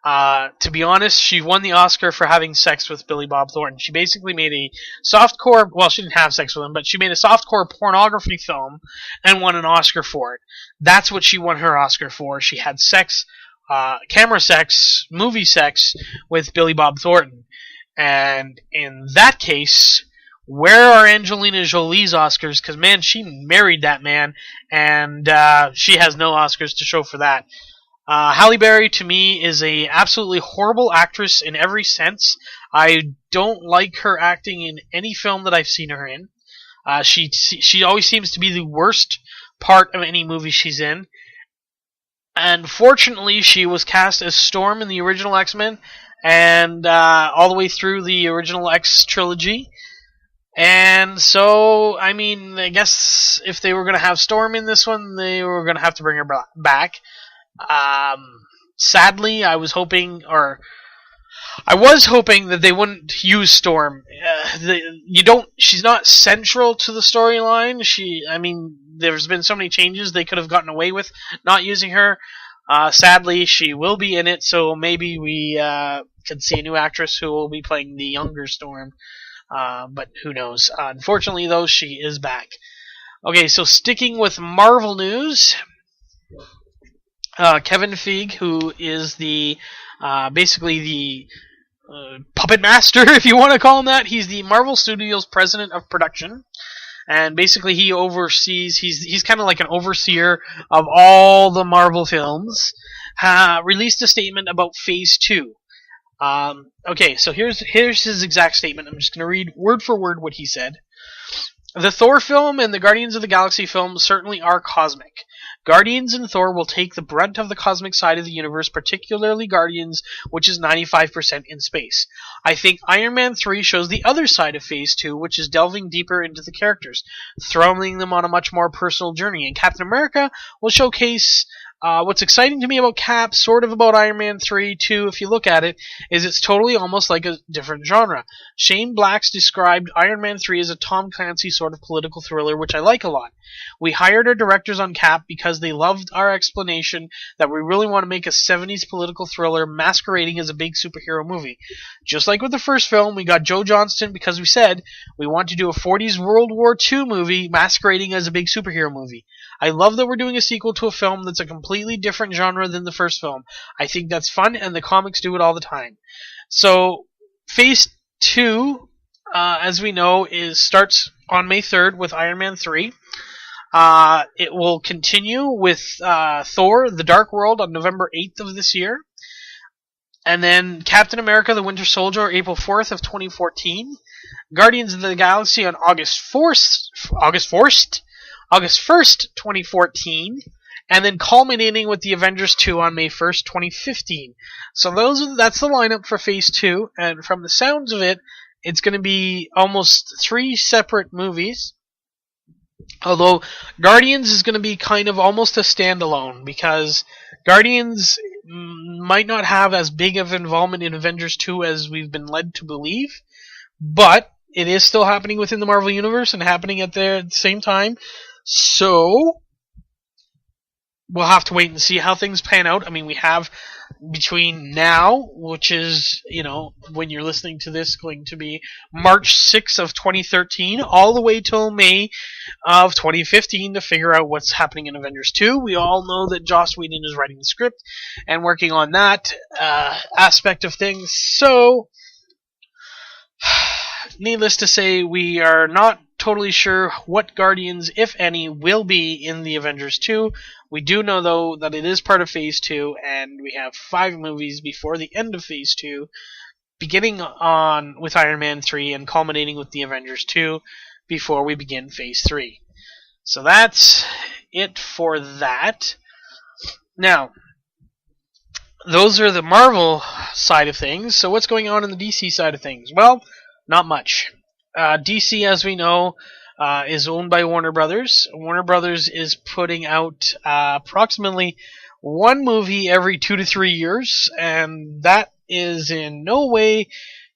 To be honest, she won the Oscar for having sex with Billy Bob Thornton. She basically made a softcore, well, she didn't have sex with him, but she made a softcore pornography film and won an Oscar for it. That's what she won her Oscar for. She had sex, camera sex, movie sex with Billy Bob Thornton. And in that case, where are Angelina Jolie's Oscars? Because, man, she married that man, and she has no Oscars to show for that. Halle Berry, to me, is a absolutely horrible actress in every sense. I don't like her acting in any film that I've seen her in. She always seems to be the worst part of any movie she's in. And fortunately, she was cast as Storm in the original X-Men, and all the way through the original X trilogy. And so, I mean, I guess if they were going to have Storm in this one, they were going to have to bring her back. Sadly, I was hoping that they wouldn't use Storm. She's not central to the storyline. There's been so many changes, they could have gotten away with not using her. Sadly, she will be in it, so maybe we could see a new actress who will be playing the younger Storm. But who knows? Unfortunately, though, she is back. Okay, so sticking with Marvel news, Kevin Feige, who is basically the puppet master, if you want to call him that. He's the Marvel Studios president of production, and basically he oversees. He's kind of like an overseer of all the Marvel films. Released a statement about Phase 2. Okay, so here's his exact statement. I'm just going to read word for word what he said. The Thor film and the Guardians of the Galaxy film certainly are cosmic. Guardians and Thor will take the brunt of the cosmic side of the universe, particularly Guardians, which is 95% in space. I think Iron Man 3 shows the other side of Phase 2, which is delving deeper into the characters, throwing them on a much more personal journey. And Captain America will showcase what's exciting to me about Cap, sort of about Iron Man 3 too, if you look at it, is it's totally almost like a different genre. Shane Black's described Iron Man 3 as a Tom Clancy sort of political thriller, which I like a lot. We hired our directors on Cap because they loved our explanation that we really want to make a 70s political thriller masquerading as a big superhero movie. Just like with the first film, we got Joe Johnston because we said we want to do a 40s World War II movie masquerading as a big superhero movie. I love that we're doing a sequel to a film that's a completely different genre than the first film. I think that's fun, and the comics do it all the time. So, Phase 2, as we know, starts on May 3rd with Iron Man 3. It will continue with Thor, The Dark World on November 8th of this year. And then Captain America, The Winter Soldier, April 4th of 2014. Guardians of the Galaxy on August 1st, 2014. and then culminating with the Avengers 2 on May 1st, 2015. So that's the lineup for Phase 2, and from the sounds of it, it's going to be almost 3 separate movies. Although Guardians is going to be kind of almost a standalone, because Guardians might not have as big of involvement in Avengers 2 as we've been led to believe, but it is still happening within the Marvel Universe and happening at the same time. So we'll have to wait and see how things pan out. I mean, we have between now, which is, when you're listening to this, going to be March 6th of 2013, all the way till May of 2015 to figure out what's happening in Avengers 2. We all know that Joss Whedon is writing the script and working on that aspect of things. So, needless to say, we are not totally sure what Guardians, if any, will be in the Avengers 2. We do know, though, that it is part of Phase 2, and we have 5 movies before the end of Phase 2, beginning on with Iron Man 3 and culminating with the Avengers 2 before we begin Phase 3. So that's it for that. Now, those are the Marvel side of things. So what's going on in the DC side of things? Well, not much. DC, as we know, is owned by Warner Brothers. Warner Brothers is putting out approximately 1 movie every 2 to 3 years, and that is in no way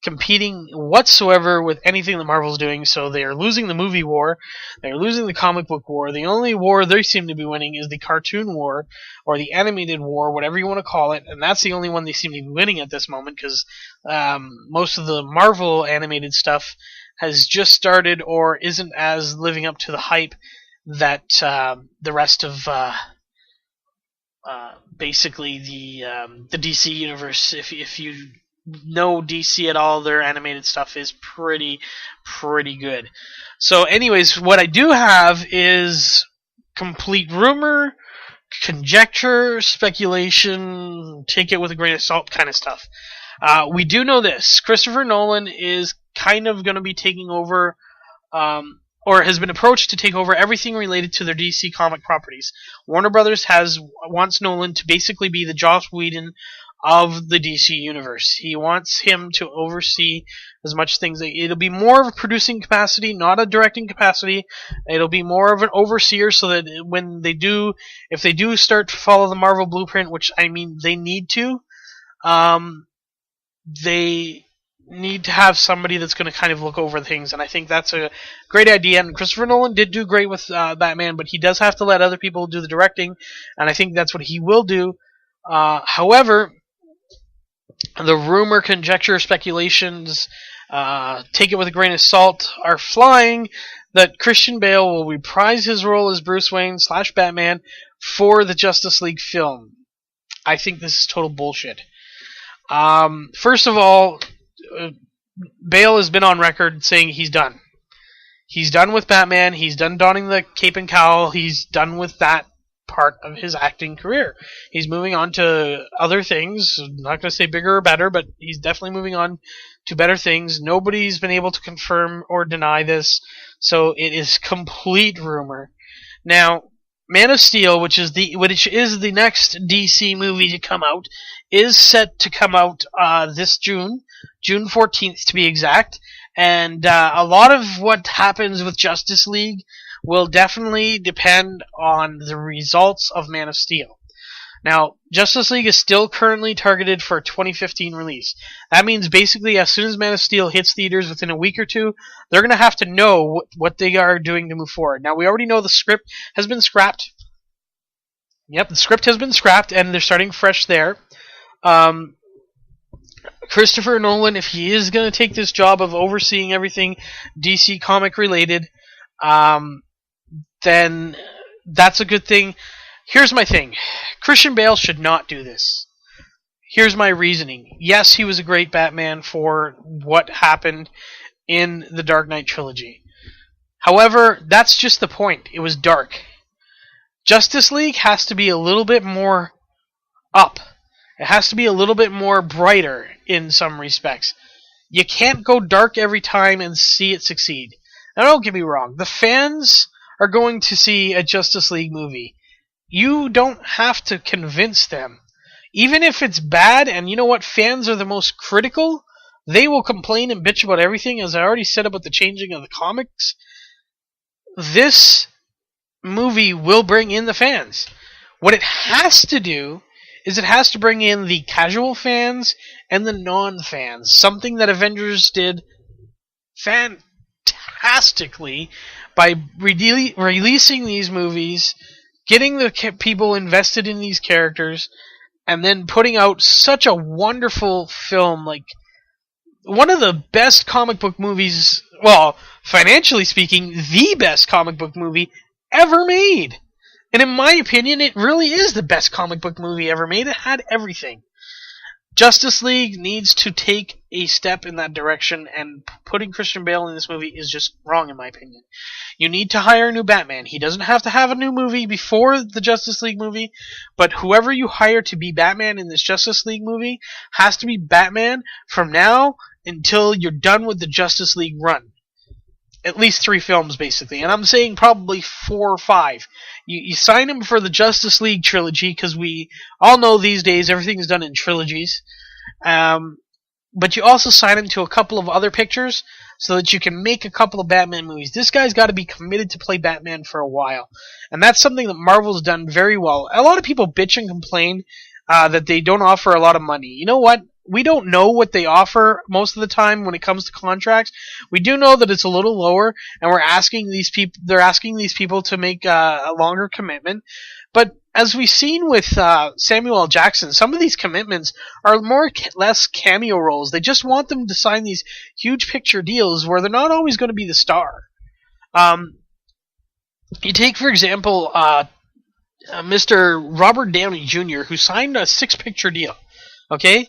competing whatsoever with anything that Marvel's doing. So they are losing the movie war, they're losing the comic book war. The only war they seem to be winning is the cartoon war, or the animated war, whatever you want to call it, and that's the only one they seem to be winning at this moment, because most of the Marvel animated stuff has just started or isn't as living up to the hype that the rest of basically the DC universe. If you know DC at all, their animated stuff is pretty good. So anyways, what I do have is complete rumor, conjecture, speculation, take it with a grain of salt kind of stuff. We do know this. Christopher Nolan is kind of going to be taking over, or has been approached to take over everything related to their DC comic properties. Warner Brothers wants Nolan to basically be the Joss Whedon of the DC universe. He wants him to oversee as much things. It'll be more of a producing capacity, not a directing capacity. It'll be more of an overseer, so that if they do start to follow the Marvel blueprint, which I mean they need to, they need to have somebody that's going to kind of look over things, and I think that's a great idea. And Christopher Nolan did do great with Batman, but he does have to let other people do the directing, and I think that's what he will do. However, the rumor, conjecture, speculations, take it with a grain of salt, are flying that Christian Bale will reprise his role as Bruce Wayne / Batman for the Justice League film. I think this is total bullshit. First of all, Bale has been on record saying he's done. He's done with Batman. He's done donning the cape and cowl. He's done with that part of his acting career. He's moving on to other things. I'm not going to say bigger or better, but he's definitely moving on to better things. Nobody's been able to confirm or deny this, so it is complete rumor. Now, Man of Steel, which is the next DC movie to come out, is set to come out this June 14th to be exact. And a lot of what happens with Justice League will definitely depend on the results of Man of Steel. Now, Justice League is still currently targeted for a 2015 release. That means basically as soon as Man of Steel hits theaters within a week or two, they're going to have to know what they are doing to move forward. Now, we already know the script has been scrapped. Yep, the script has been scrapped, and they're starting fresh there. Christopher Nolan, if he is going to take this job of overseeing everything DC comic related, then that's a good thing. Here's my thing. Christian Bale should not do this. Here's my reasoning. Yes, he was a great Batman for what happened in the Dark Knight trilogy. However, that's just the point. It was dark. Justice League has to be a little bit more up. It has to be a little bit more brighter in some respects. You can't go dark every time and see it succeed. Now, don't get me wrong. The fans are going to see a Justice League movie. you don't have to convince them. Even if it's bad, and you know what, fans are the most critical, they will complain and bitch about everything, as I already said about the changing of the comics. This movie will bring in the fans. What it has to do is it has to bring in the casual fans and the non-fans. Something that Avengers did fantastically by releasing these movies, getting the people invested in these characters, and then putting out such a wonderful film, like one of the best comic book movies, well, financially speaking, the best comic book movie ever made. And in my opinion, it really is the best comic book movie ever made. It had everything. Justice League needs to take a step in that direction, and putting Christian Bale in this movie is just wrong, in my opinion. You need to hire a new Batman. He doesn't have to have a new movie before the Justice League movie, but whoever you hire to be Batman in this Justice League movie has to be Batman from now until you're done with the Justice League run. At least 3 films, basically. And I'm saying probably 4 or 5. You sign him for the Justice League trilogy, because we all know these days everything's done in trilogies. But you also sign him to a couple of other pictures so that you can make a couple of Batman movies. This guy's got to be committed to play Batman for a while. And that's something that Marvel's done very well. A lot of people bitch and complain that they don't offer a lot of money. You know what? We don't know what they offer most of the time when it comes to contracts. We do know that it's a little lower, and they're asking these people to make a longer commitment. But as we've seen with Samuel L. Jackson, some of these commitments are less cameo roles. They just want them to sign these huge picture deals where they're not always going to be the star. You take, for example, Mr. Robert Downey Jr., who signed a 6-picture deal. Okay?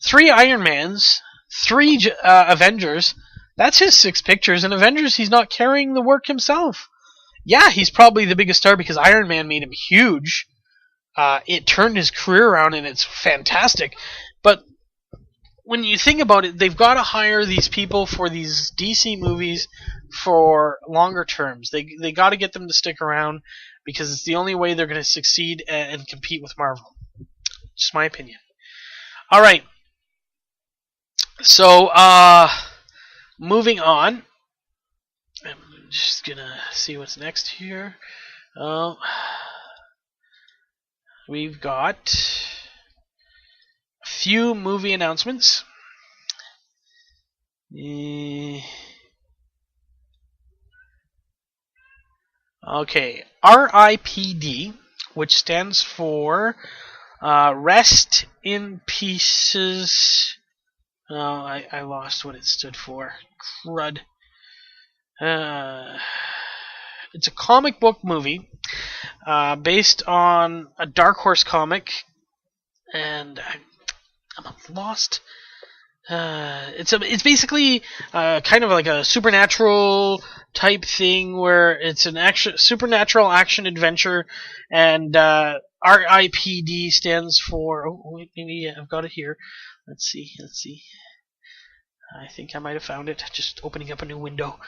3 Iron Mans, 3 Avengers. That's his 6 pictures. In Avengers, he's not carrying the work himself. Yeah, he's probably the biggest star because Iron Man made him huge. It turned his career around, and it's fantastic. But when you think about it, they've got to hire these people for these DC movies for longer terms. They got to get them to stick around, because it's the only way they're going to succeed and compete with Marvel. Just my opinion. All right. So, moving on. I'm just gonna see what's next here. We've got a few movie announcements. Okay, R.I.P.D, which stands for Rest in Pieces. Oh, I lost what it stood for. Crud. It's a comic book movie based on a Dark Horse comic, and I'm lost. It's basically kind of like a supernatural type thing where it's an supernatural action adventure, and R.I.P.D stands for. Oh, wait, maybe I've got it here. Let's see. I think I might have found it. Just opening up a new window.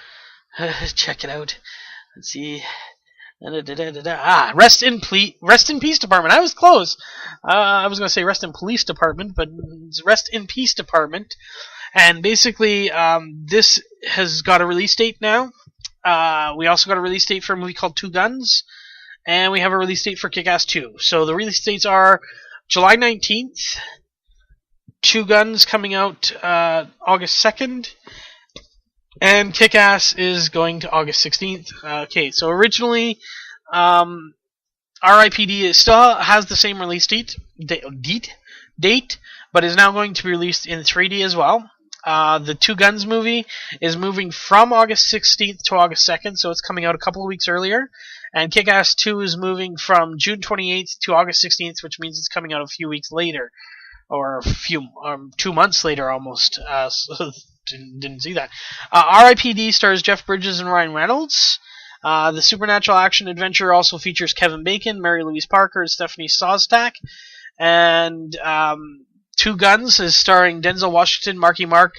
Check it out. Let's see. Rest in Peace Department. I was close. I was going to say Rest in Police Department, but it's Rest in Peace Department. And basically, this has got a release date now. We also got a release date for a movie called Two Guns, and we have a release date for Kick-Ass 2. So the release dates are July 19th. Two Guns coming out August 2nd, and Kick-Ass is going to August 16th. Okay, so originally, R.I.P.D. still has the same release date, but is now going to be released in 3D as well. The Two Guns movie is moving from August 16th to August 2nd, so it's coming out a couple of weeks earlier. And Kick-Ass 2 is moving from June 28th to August 16th, which means it's coming out a few weeks later. Or 2 months later, almost. So didn't see that. R.I.P.D. stars Jeff Bridges and Ryan Reynolds. The supernatural action adventure also features Kevin Bacon, Mary Louise Parker, and Stephanie Szostak. And Two Guns is starring Denzel Washington, Marky Mark,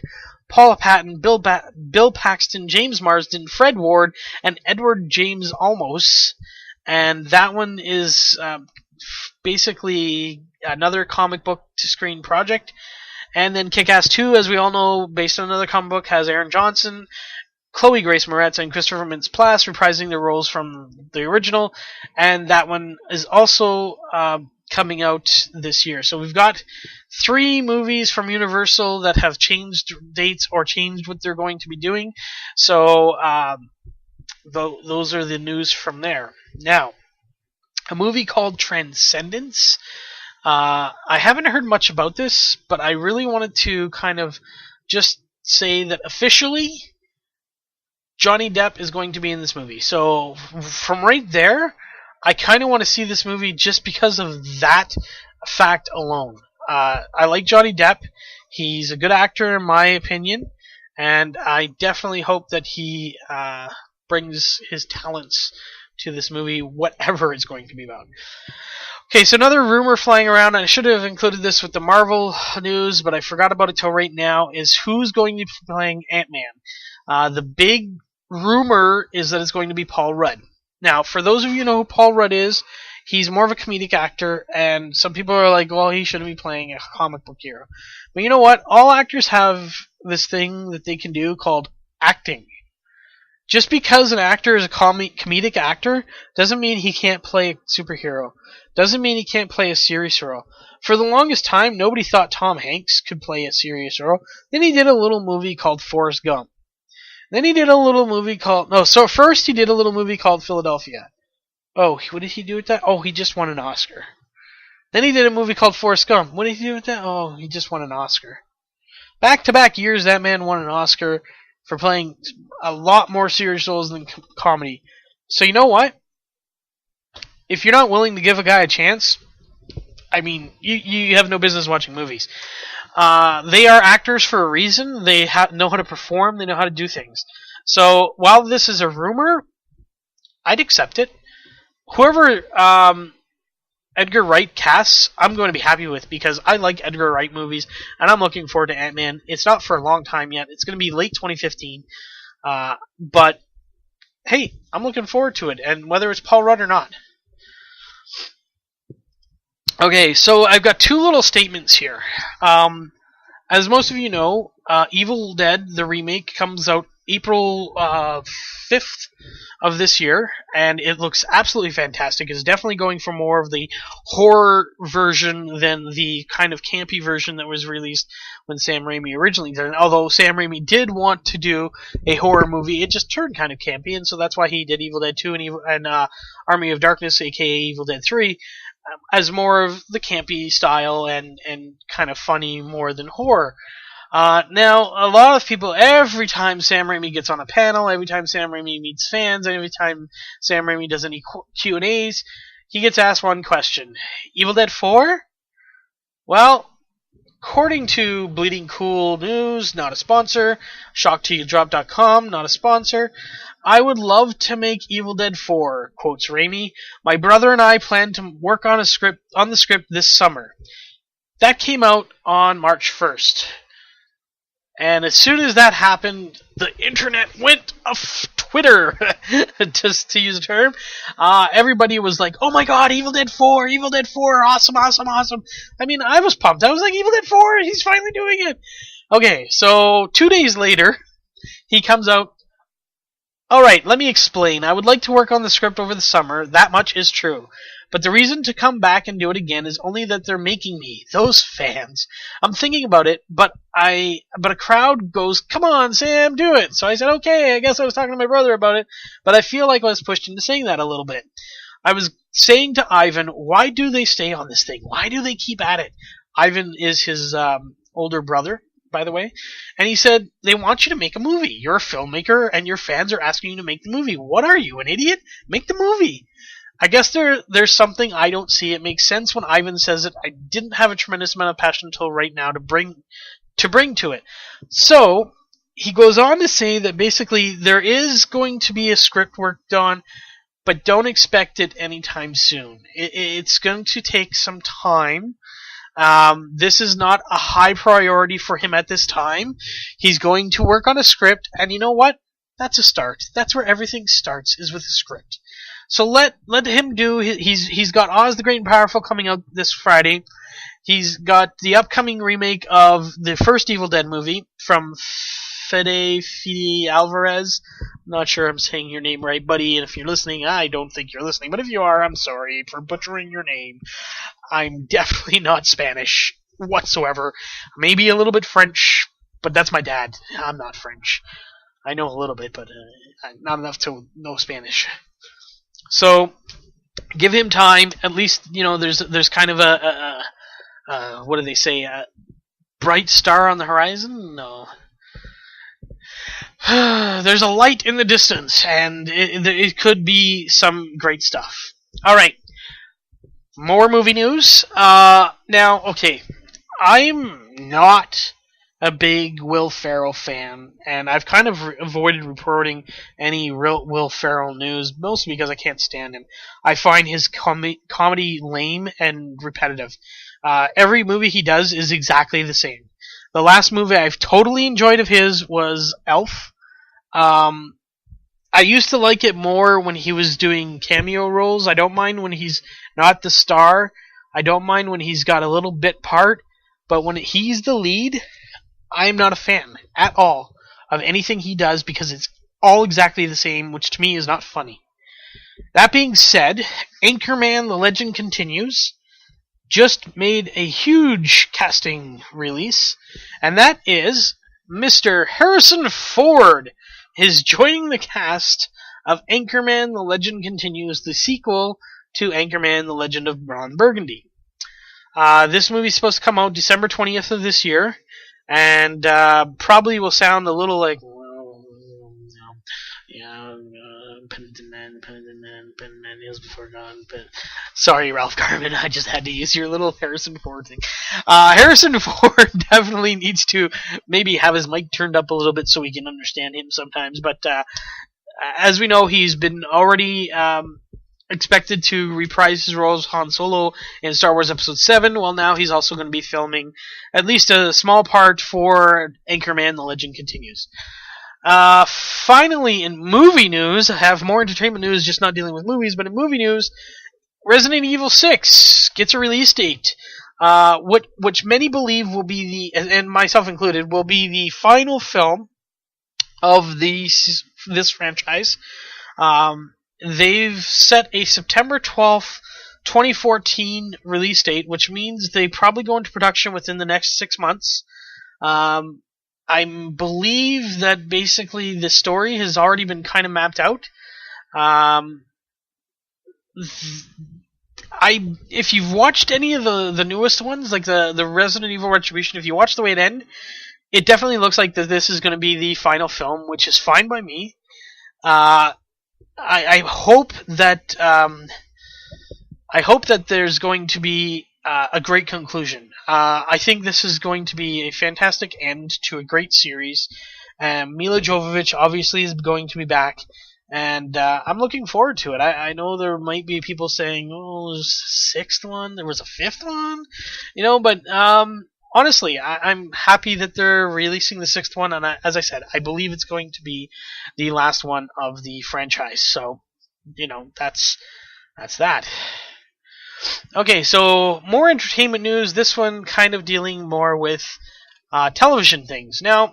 Paula Patton, Bill Paxton, James Marsden, Fred Ward, and Edward James Olmos. and that one is basically another comic book to screen project. And then Kick-Ass 2, as we all know, based on another comic book, has Aaron Johnson, Chloe Grace Moretz, and Christopher Mintz-Plasse reprising their roles from the original, and that one is also coming out this year. So we've got 3 movies from Universal that have changed dates or changed what they're going to be doing. So those are the news from there. Now, a movie called Transcendence. I haven't heard much about this, but I really wanted to kind of just say that officially Johnny Depp is going to be in this movie. So from right there, I kind of want to see this movie just because of that fact alone. I like Johnny Depp. He's a good actor in my opinion, and I definitely hope that he brings his talents to this movie, whatever it's going to be about. Okay, so another rumor flying around, and I should have included this with the Marvel news, but I forgot about it till right now, is who's going to be playing Ant-Man. The big rumor is that it's going to be Paul Rudd. Now, for those of you who know who Paul Rudd is, he's more of a comedic actor, and some people are like, well, he shouldn't be playing a comic book hero. But you know what? All actors have this thing that they can do called acting. Just because an actor is a comedic actor doesn't mean he can't play a superhero. Doesn't mean he can't play a serious role. For the longest time, nobody thought Tom Hanks could play a serious role. Then he did a little movie called Forrest Gump. Then he did a little movie called... first he did a little movie called Philadelphia. Oh, what did he do with that? Oh, he just won an Oscar. Then he did a movie called Forrest Gump. What did he do with that? Oh, he just won an Oscar. Back-to-back years, that man won an Oscar for playing a lot more serious roles than comedy. So you know what? If you're not willing to give a guy a chance, I mean, you have no business watching movies. They are actors for a reason. They know how to perform. They know how to do things. So while this is a rumor, I'd accept it. Whoever Edgar Wright casts, I'm going to be happy with, because I like Edgar Wright movies, and I'm looking forward to Ant-Man. It's not for a long time yet. It's going to be late 2015. But, hey, I'm looking forward to it, and whether it's Paul Rudd or not. Okay, so I've got 2 little statements here. As most of you know, Evil Dead, the remake, comes out April 5th of this year, and it looks absolutely fantastic. It's definitely going for more of the horror version than the kind of campy version that was released when Sam Raimi originally did it. Although Sam Raimi did want to do a horror movie, it just turned kind of campy, and so that's why he did Evil Dead 2 and Army of Darkness, aka Evil Dead 3, as more of the campy style and kind of funny more than horror. Now, a lot of people, every time Sam Raimi gets on a panel, every time Sam Raimi meets fans, every time Sam Raimi does any Q&As, he gets asked one question. Evil Dead 4? Well, according to Bleeding Cool News, not a sponsor, ShockToYouDrop.com, not a sponsor, I would love to make Evil Dead 4, quotes Raimi. My brother and I plan to work on the script this summer. That came out on March 1st. And as soon as that happened, the internet went off Twitter, just to use a term. Everybody was like, oh my god, Evil Dead 4, Evil Dead 4, awesome, awesome, awesome. I mean, I was pumped. I was like, Evil Dead 4, he's finally doing it. Okay, so 2 days later, he comes out. Alright, let me explain. I would like to work on the script over the summer. That much is true. But the reason to come back and do it again is only that they're making me. Those fans. I'm thinking about it, but a crowd goes, come on, Sam, do it. So I said, okay, I guess I was talking to my brother about it, but I feel like I was pushed into saying that a little bit. I was saying to Ivan, why do they stay on this thing? Why do they keep at it? Ivan is his older brother, by the way, and he said, they want you to make a movie. You're a filmmaker, and your fans are asking you to make the movie. What are you, an idiot? Make the movie. I guess there's something I don't see. It makes sense when Ivan says it. I didn't have a tremendous amount of passion until right now to bring to it. So, he goes on to say that basically there is going to be a script worked on, but don't expect it anytime soon. It's going to take some time. This is not a high priority for him at this time. He's going to work on a script, and you know what? That's a start. That's where everything starts, is with a script. So let him do. He's got Oz the Great and Powerful coming out this Friday. He's got the upcoming remake of the first Evil Dead movie from Fede Alvarez. I'm not sure I'm saying your name right, buddy, and if you're listening, I don't think you're listening, but if you are, I'm sorry for butchering your name. I'm definitely not Spanish whatsoever. Maybe a little bit French, but that's my dad. I'm not French. I know a little bit, but not enough to know Spanish. So, give him time. At least, there's kind of a what do they say? A bright star on the horizon? No. There's a light in the distance, and it could be some great stuff. All right. More movie news. Now, okay. I'm not a big Will Ferrell fan, and I've kind of avoided reporting any real Will Ferrell news, mostly because I can't stand him. I find his comedy lame and repetitive. Every movie he does is exactly the same. The last movie I've totally enjoyed of his was Elf. I used to like it more when he was doing cameo roles. I don't mind when he's not the star. I don't mind when he's got a little bit part. But when he's the lead, I'm not a fan at all of anything he does because it's all exactly the same, which to me is not funny. That being said, Anchorman: The Legend Continues just made a huge casting release, and that is Mr. Harrison Ford is joining the cast of Anchorman: The Legend Continues, the sequel to Anchorman: The Legend of Ron Burgundy. This movie's supposed to come out December 20th of this year, and probably will sound a little like, penitent man kneels before God. But sorry, Ralph Garman, I just had to use your little Harrison Ford thing. Harrison Ford definitely needs to maybe have his mic turned up a little bit so we can understand him sometimes. But as we know, he's been already expected to reprise his role as Han Solo in Star Wars Episode 7. Well, now he's also going to be filming at least a small part for Anchorman: The Legend Continues. Finally, in movie news, I have more entertainment news, just not dealing with movies, but in movie news, Resident Evil 6 gets a release date, which many believe will be and myself included, will be the final film of this franchise. They've set a September 12th, 2014 release date, which means they probably go into production within the next 6 months. I believe that basically the story has already been kind of mapped out. If you've watched any of the newest ones, like the Resident Evil Retribution, if you watch the way it ends, it definitely looks like that this is going to be the final film, which is fine by me. I hope that there's going to be a great conclusion. I think this is going to be a fantastic end to a great series. Mila Jovovich obviously is going to be back, and I'm looking forward to it. I know there might be people saying, "Oh, there's a sixth one, there was a fifth one," but honestly, I'm happy that they're releasing the sixth one, and as I said, I believe it's going to be the last one of the franchise. So, that's that. Okay, so more entertainment news. This one kind of dealing more with television things. Now,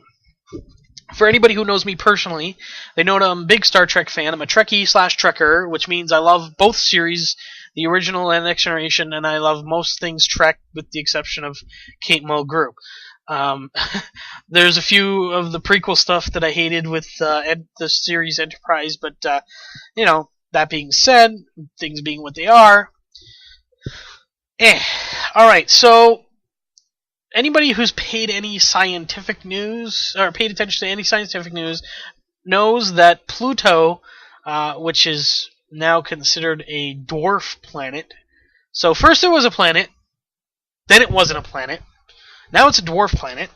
for anybody who knows me personally, they know that I'm a big Star Trek fan. I'm a Trekkie/Trekker, which means I love both series, the original and Next Generation, and I love most things Trek with the exception of Kate Mulgrew. There's a few of the prequel stuff that I hated with the series Enterprise, but, that being said, things being what they are, Alright, so anybody who's paid any scientific news, or paid attention to any scientific news, knows that Pluto, which is now considered a dwarf planet. So first it was a planet, then it wasn't a planet, now it's a dwarf planet.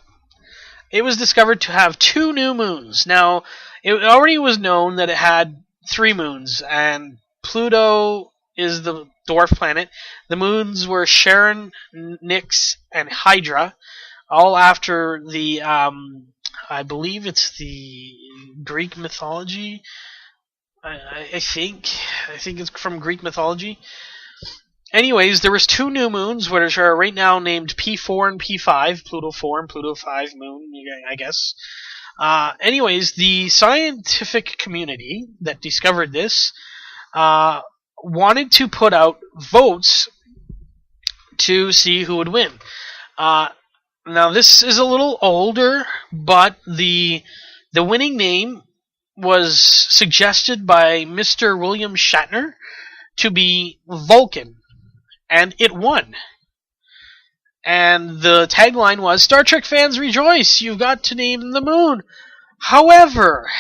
It was discovered to have 2 new moons. Now, it already was known that it had 3 moons, and Pluto is the dwarf planet. The moons were Charon, Nix, and Hydra, all after the, I believe it's the Greek mythology. I think it's from Greek mythology. Anyways, there was 2 new moons, which are right now named P4 and P5, Pluto 4 and Pluto 5 moon, I guess. Anyways, the scientific community that discovered this wanted to put out votes to see who would win. Now, this is a little older, but the winning name was suggested by Mr. William Shatner to be Vulcan, and it won. And the tagline was, "Star Trek fans rejoice, you've got to name the moon." However,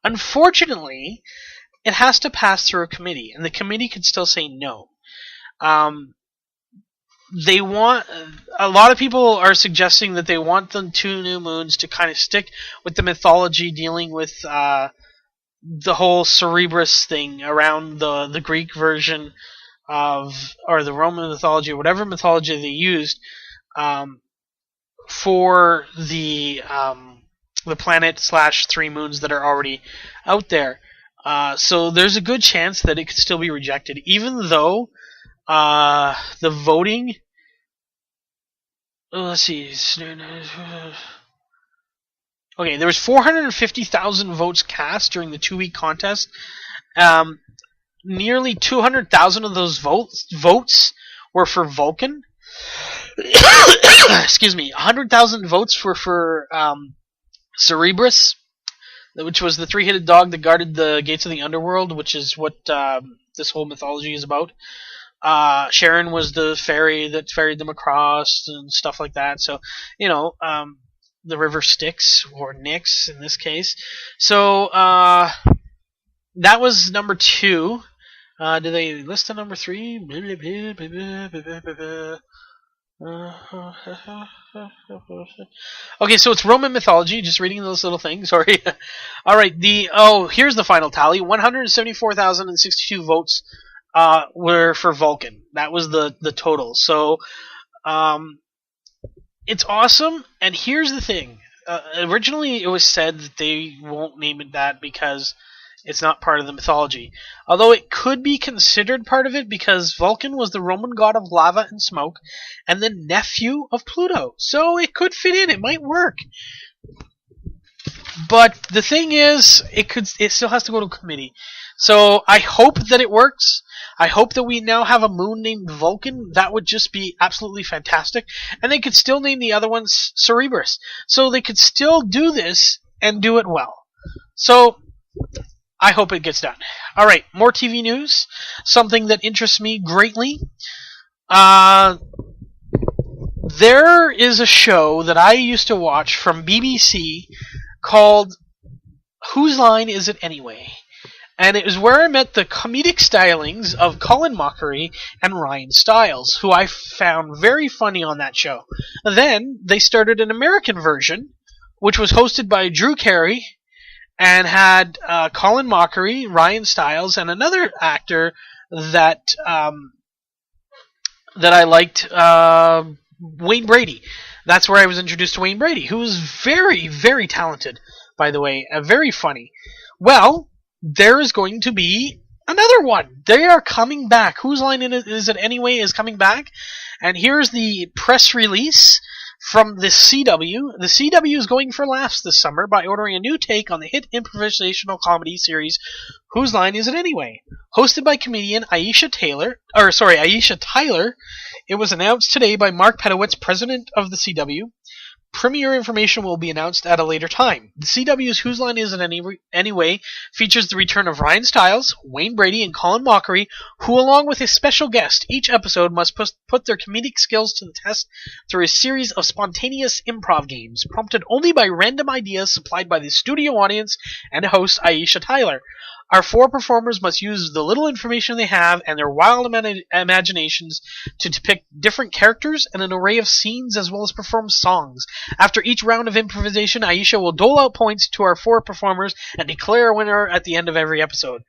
unfortunately, it has to pass through a committee, and the committee could still say no. A lot of people are suggesting that they want the 2 new moons to kind of stick with the mythology dealing with the whole Cerberus thing around the Greek version or the Roman mythology, or whatever mythology they used for the planet / 3 moons that are already out there. So there's a good chance that it could still be rejected, even though the voting. Let's see. Okay, there was 450,000 votes cast during the 2-week contest. Nearly 200,000 of those votes were for Vulcan. Excuse me. 100,000 votes were for Cerberus, which was the 3-headed dog that guarded the gates of the underworld, which is what this whole mythology is about. Sharon was the fairy that ferried them across and stuff like that. So, the river Styx, or Nyx in this case. So, that was number 2. Did they list the number 3? Okay, so it's Roman mythology, just reading those little things, sorry. Alright, here's the final tally. 174,062 votes were for Vulcan. That was the total. So, it's awesome, and here's the thing. Originally, it was said that they won't name it that because it's not part of the mythology. Although it could be considered part of it because Vulcan was the Roman god of lava and smoke, and the nephew of Pluto. So it could fit in. It might work. But the thing is, it still has to go to committee. So I hope that it works. I hope that we now have a moon named Vulcan. That would just be absolutely fantastic. And they could still name the other ones Cerberus. So they could still do this and do it well. So I hope it gets done. Alright, more TV news. Something that interests me greatly. There is a show that I used to watch from BBC called Whose Line Is It Anyway? And it was where I met the comedic stylings of Colin Mockery and Ryan Stiles, who I found very funny on that show. Then they started an American version, which was hosted by Drew Carey, and had Colin Mockery, Ryan Stiles, and another actor that I liked, Wayne Brady. That's where I was introduced to Wayne Brady, who was very, very talented, by the way, very funny. Well, there is going to be another one. They are coming back. Whose Line Is It Anyway is coming back. And here's the press release from the CW. The CW is going for laughs this summer by ordering a new take on the hit improvisational comedy series Whose Line Is It Anyway? Hosted by comedian Aisha Tyler. It was announced today by Mark Pedowitz, president of the CW. Premiere information will be announced at a later time. The CW's Whose Line Is It Anyway features the return of Ryan Stiles, Wayne Brady, and Colin Mockery, who, along with a special guest, each episode must put their comedic skills to the test through a series of spontaneous improv games, prompted only by random ideas supplied by the studio audience and host Aisha Tyler. Our 4 performers must use the little information they have and their wild imaginations to depict different characters and an array of scenes, as well as perform songs. After each round of improvisation, Aisha will dole out points to our 4 performers and declare a winner at the end of every episode.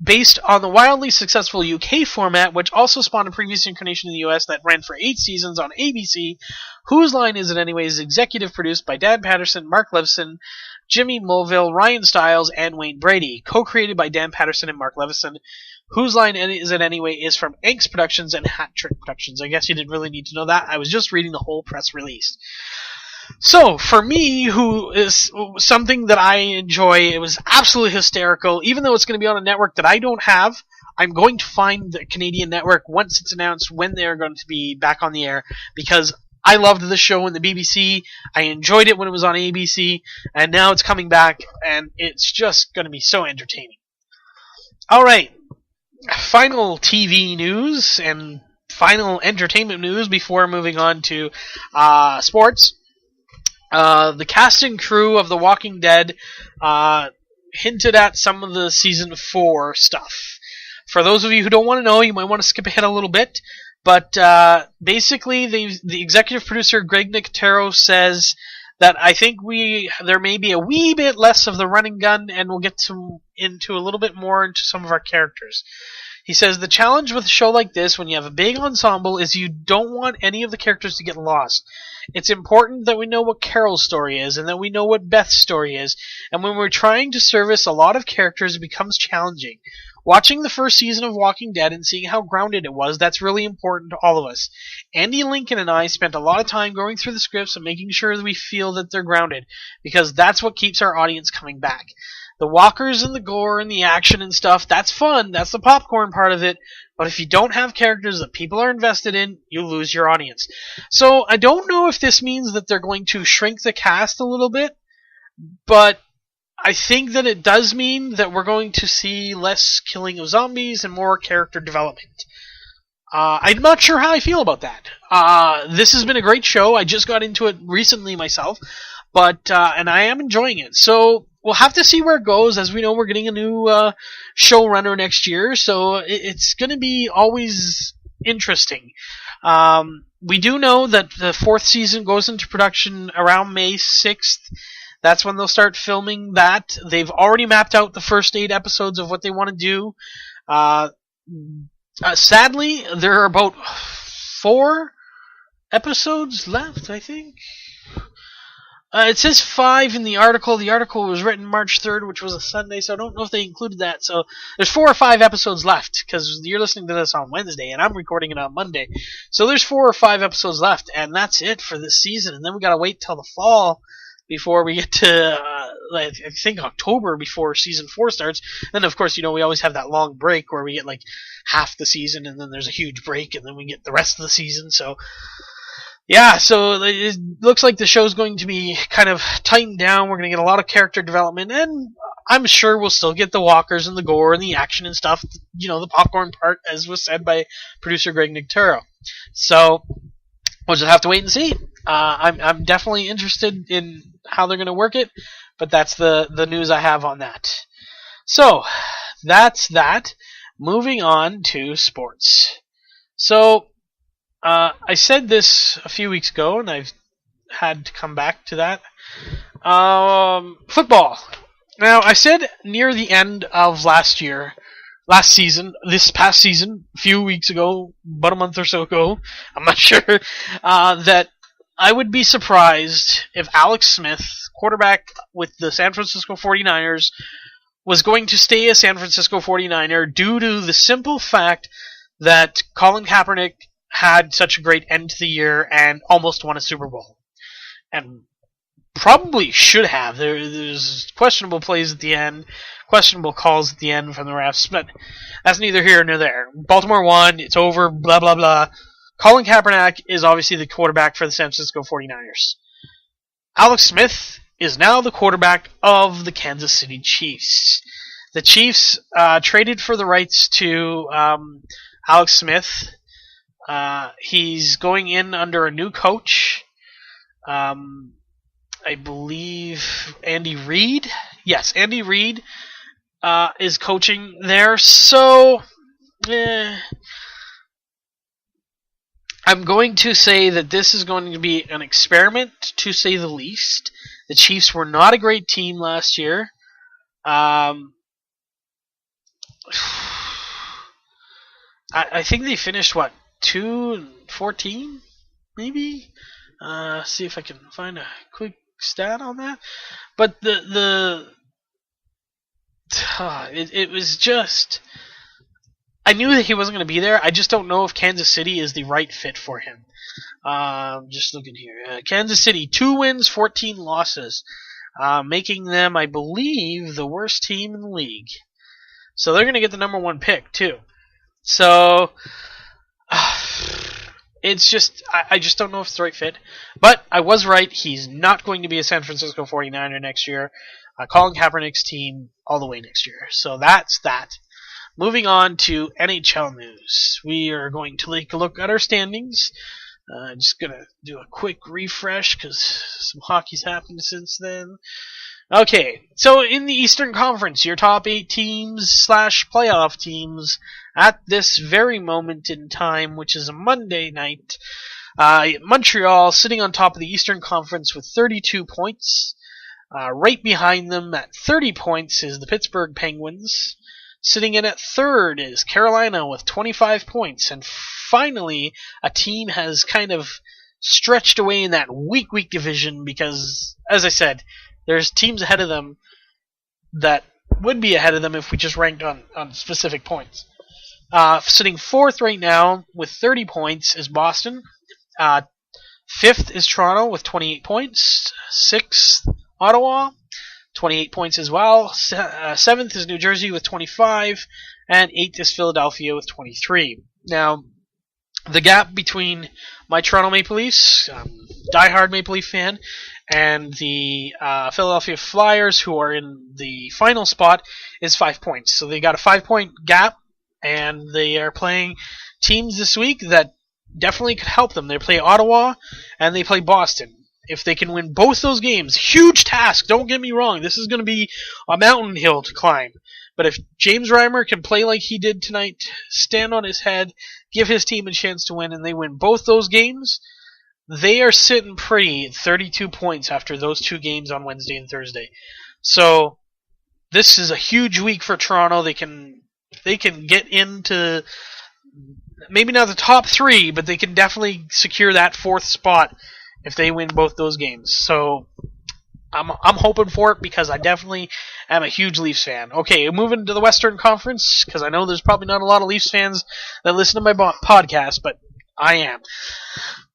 based on the wildly successful UK format, which also spawned a previous incarnation in the US that ran for 8 seasons on ABC. Whose Line Is It Anyway is executive produced by Dan Patterson, Mark Levison, Jimmy Mulville, Ryan Stiles, and Wayne Brady. Co-created by Dan Patterson and Mark Levison. Whose Line Is It Anyway is from Angst Productions and Hat Trick Productions. I guess you didn't really need to know that. I was just reading the whole press release. So, for me, who is something that I enjoy, it was absolutely hysterical. Even though it's going to be on a network that I don't have, I'm going to find the Canadian network once it's announced when they're going to be back on the air, because I loved the show in the BBC, I enjoyed it when it was on ABC, and now it's coming back, and it's just going to be so entertaining. Alright, final TV news and final entertainment news before moving on to sports. The cast and crew of The Walking Dead hinted at some of the Season 4 stuff. For those of you who don't want to know, you might want to skip ahead a little bit. But basically, the executive producer, Greg Nicotero, says that I think there may be a wee bit less of the running gun, and we'll get into a little bit more into some of our characters. He says the challenge with a show like this, when you have a big ensemble, is you don't want any of the characters to get lost. It's important that we know what Carol's story is, and that we know what Beth's story is, and when we're trying to service a lot of characters, it becomes challenging. Watching the first season of Walking Dead and seeing how grounded it was, that's really important to all of us. Andy Lincoln and I spent a lot of time going through the scripts and making sure that we feel that they're grounded, because that's what keeps our audience coming back. The walkers and the gore and the action and stuff, that's fun, that's the popcorn part of it, but if you don't have characters that people are invested in, you lose your audience. So I don't know if this means that they're going to shrink the cast a little bit, but I think that it does mean that we're going to see less killing of zombies and more character development. I'm not sure how I feel about that. This has been a great show. I just got into it recently myself, but and I am enjoying it. So we'll have to see where it goes. As we know, we're getting a new showrunner next year, so it's going to be always interesting. We do know that the 4th season goes into production around May 6th. That's when they'll start filming that. They've already mapped out the first 8 episodes of what they want to do. Sadly, there are about 4 episodes left, I think. It says 5 in the article. The article was written March 3rd, which was a Sunday, so I don't know if they included that. So there's 4 or 5 episodes left, because you're listening to this on Wednesday, and I'm recording it on Monday. So there's 4 or 5 episodes left, and that's it for this season. And then we gotta wait till the fall before we get to, I think, October before Season 4 starts. Then, of course, we always have that long break where we get, half the season, and then there's a huge break, and then we get the rest of the season. So, yeah, so it looks like the show's going to be kind of tightened down. We're going to get a lot of character development, and I'm sure we'll still get the walkers and the gore and the action and stuff, the popcorn part, as was said by producer Greg Nicotero. So we'll just have to wait and see. I'm definitely interested in how they're going to work it, but that's the news I have on that. So, that's that. Moving on to sports. So, I said this a few weeks ago, and I've had to come back to that. Football. Now, I said near the end of last season, this past season, a few weeks ago, about a month or so ago, I'm not sure, that I would be surprised if Alex Smith, quarterback with the San Francisco 49ers, was going to stay a San Francisco 49er due to the simple fact that Colin Kaepernick had such a great end to the year and almost won a Super Bowl. And probably should have. There's questionable plays at the end, questionable calls at the end from the refs, but that's neither here nor there. Baltimore won, it's over, blah, blah, blah. Colin Kaepernick is obviously the quarterback for the San Francisco 49ers. Alex Smith is now the quarterback of the Kansas City Chiefs. The Chiefs traded for the rights to Alex Smith. He's going in under a new coach. I believe Andy Reid. Yes, Andy Reid is coaching there. So, I'm going to say that this is going to be an experiment, to say the least. The Chiefs were not a great team last year. I think they finished, 2-14, maybe? See if I can find a quick stat on that. But it was just... I knew that he wasn't going to be there. I just don't know if Kansas City is the right fit for him. Just looking here. Kansas City, 2 wins, 14 losses. Making them, I believe, the worst team in the league. So they're going to get the number 1 pick, too. So, it's just, I just don't know if it's the right fit. But I was right. He's not going to be a San Francisco 49er next year. Colin Kaepernick's team all the way next year. So that's that. Moving on to NHL news. We are going to take a look at our standings. Just going to do a quick refresh because some hockey's happened since then. Okay, so in the Eastern Conference, your top 8 teams / playoff teams at this very moment in time, which is a Monday night. Montreal sitting on top of the Eastern Conference with 32 points. Right behind them at 30 points is the Pittsburgh Penguins. Sitting in at third is Carolina with 25 points. And finally, a team has kind of stretched away in that weak division because, as I said, there's teams ahead of them that would be ahead of them if we just ranked on specific points. Sitting fourth right now with 30 points is Boston. Fifth is Toronto with 28 points. Sixth, Ottawa, 28 points as well. Seventh is New Jersey with 25. And eighth is Philadelphia with 23. Now, the gap between my Toronto Maple Leafs, diehard Maple Leaf fan, and the Philadelphia Flyers, who are in the final spot, is 5 points. So they got a 5-point gap, and they are playing teams this week that definitely could help them. They play Ottawa, and they play Boston. If they can win both those games, huge task, don't get me wrong, this is going to be a mountain hill to climb. But if James Reimer can play like he did tonight, stand on his head, give his team a chance to win, and they win both those games, they are sitting pretty at 32 points after those 2 games on Wednesday and Thursday. So this is a huge week for Toronto. They can get into maybe not the top 3, but they can definitely secure that 4th spot if they win both those games. So I'm hoping for it because I definitely am a huge Leafs fan. Okay, moving to the Western Conference, because I know there's probably not a lot of Leafs fans that listen to my podcast, but I am.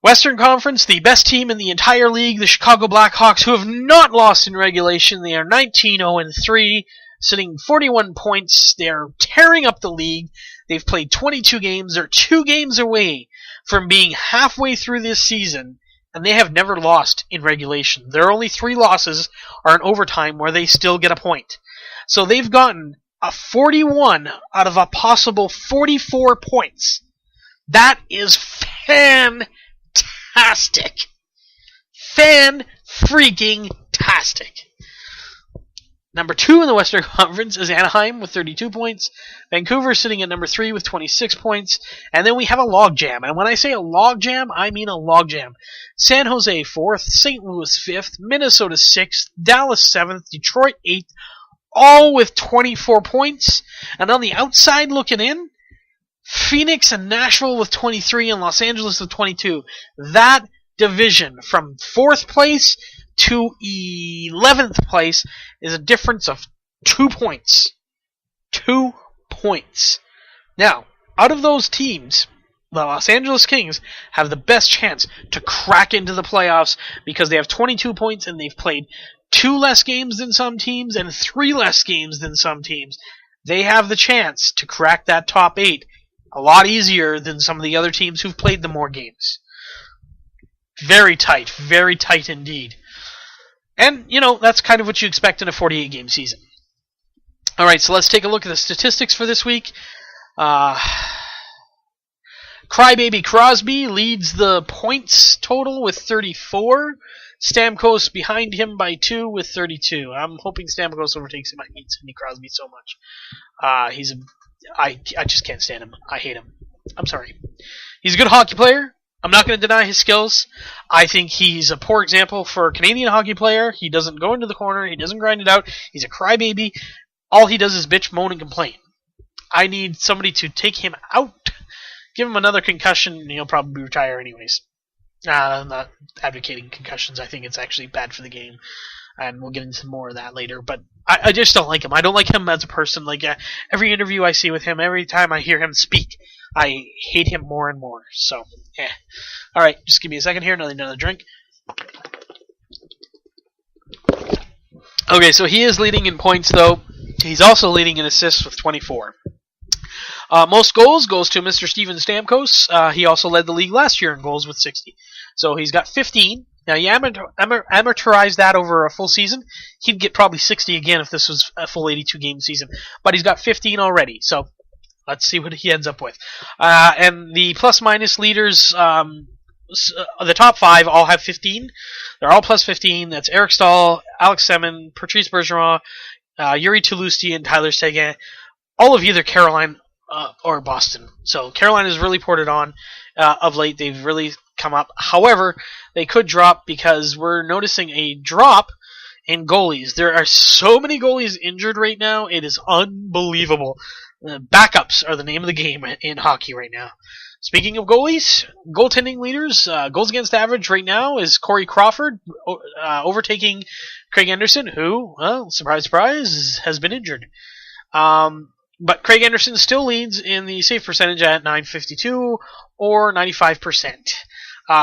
Western Conference, the best team in the entire league, the Chicago Blackhawks, who have not lost in regulation. They are 19-0-3, sitting 41 points. They're tearing up the league. They've played 22 games. They're 2 games away from being halfway through this season, and they have never lost in regulation. Their only 3 losses are in overtime, where they still get a point. So they've gotten a 41 out of a possible 44 points. That is fantastic. Fan-freaking-tastic. Number 2 in the Western Conference is Anaheim with 32 points. Vancouver sitting at number 3 with 26 points. And then we have a logjam. And when I say a logjam, I mean a logjam. San Jose 4th, St. Louis 5th, Minnesota 6th, Dallas 7th, Detroit 8th, all with 24 points. And on the outside looking in, Phoenix and Nashville with 23 and Los Angeles with 22. That division from 4th place to 11th place is a difference of 2 points. 2 points. Now, out of those teams, the Los Angeles Kings have the best chance to crack into the playoffs because they have 22 points and they've played 2 less games than some teams and 3 less games than some teams. They have the chance to crack that top 8 a lot easier than some of the other teams who've played the more games. Very tight indeed. And, that's kind of what you expect in a 48-game season. Alright, so let's take a look at the statistics for this week. Crybaby Crosby leads the points total with 34. Stamkos behind him by 2 with 32. I'm hoping Stamkos overtakes him. I hate Sidney Crosby so much. I just can't stand him. I hate him. I'm sorry. He's a good hockey player. I'm not going to deny his skills. I think he's a poor example for a Canadian hockey player. He doesn't go into the corner. He doesn't grind it out. He's a crybaby. All he does is bitch, moan, and complain. I need somebody to take him out, give him another concussion, and he'll probably retire anyways. I'm not advocating concussions. I think it's actually bad for the game, and we'll get into more of that later. But I just don't like him. I don't like him as a person. Like every interview I see with him, every time I hear him speak, I hate him more and more. So, all right, just give me a second here. Another drink. Okay, so he is leading in points, though. He's also leading in assists with 24. Most goals goes to Mr. Steven Stamkos. He also led the league last year in goals with 60. So he's got 15. Now, you amortize that over a full season, he'd get probably 60 again if this was a full 82-game season. But he's got 15 already, so let's see what he ends up with. And the plus-minus leaders, the top 5 all have 15. They're all plus 15. That's Eric Stahl, Alex Semin, Patrice Bergeron, Yuri Toulouse, and Tyler Seguin. All of either Carolina or Boston. So Carolina has really poured it on of late. They've really come up. However, they could drop because we're noticing a drop in goalies. There are so many goalies injured right now. It is unbelievable. Backups are the name of the game in hockey right now. Speaking of goalies, goaltending leaders, goals against average right now is Corey Crawford overtaking Craig Anderson, who, well, surprise, surprise, has been injured. But Craig Anderson still leads in the save percentage at .952 or 95%.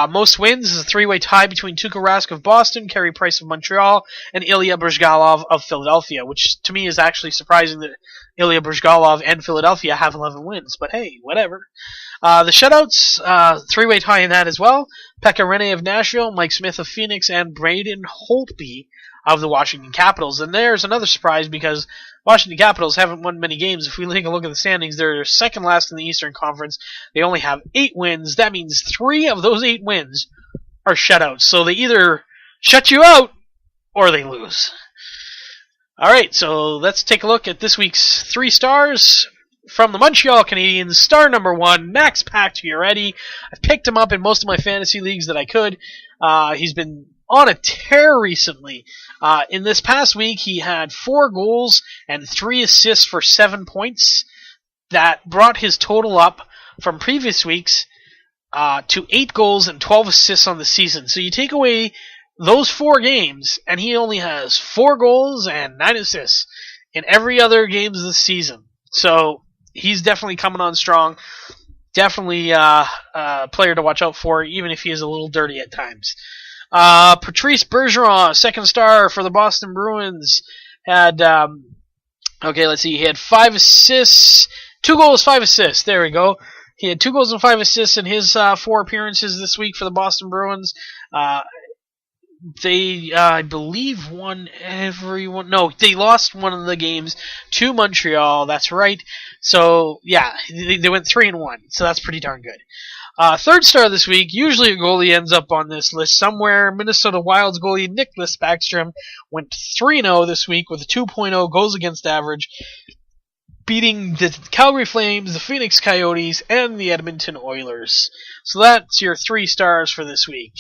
Most wins is a 3-way tie between Tuukka Rask of Boston, Carey Price of Montreal, and Ilya Bryzgalov of Philadelphia, which to me is actually surprising that Ilya Bryzgalov and Philadelphia have 11 wins. But hey, whatever. The shutouts, 3-way tie in that as well. Pekka Rinne of Nashville, Mike Smith of Phoenix, and Braden Holtby of the Washington Capitals. And there's another surprise because Washington Capitals haven't won many games. If we take a look at the standings, they're second last in the Eastern Conference. They only have 8 wins. That means 3 of those 8 wins are shutouts. So they either shut you out or they lose. All right, so let's take a look at this week's 3 stars. From the Montreal Canadiens, star number 1, Max Pacioretty. I've picked him up in most of my fantasy leagues that I could. He's been on a tear recently. In this past week, he had 4 goals and 3 assists for 7 points. That brought his total up from previous weeks to 8 goals and 12 assists on the season. So you take away those 4 games, and he only has 4 goals and 9 assists in every other games this season. So he's definitely coming on strong. Definitely a player to watch out for, even if he is a little dirty at times. Patrice Bergeron, second star for the Boston Bruins, had, let's see, he had 5 assists, 2 goals, 5 assists, there we go. He had 2 goals and 5 assists in his 4 appearances this week for the Boston Bruins. They, I believe, won everyone. No, they lost one of the games to Montreal. That's right. So, yeah, they went 3-1. So that's pretty darn good. Third star this week. Usually a goalie ends up on this list somewhere. Minnesota Wild's goalie Nicklas Backstrom went 3-0 this week with a 2.0 goals against average, beating the Calgary Flames, the Phoenix Coyotes, and the Edmonton Oilers. So that's your 3 stars for this week.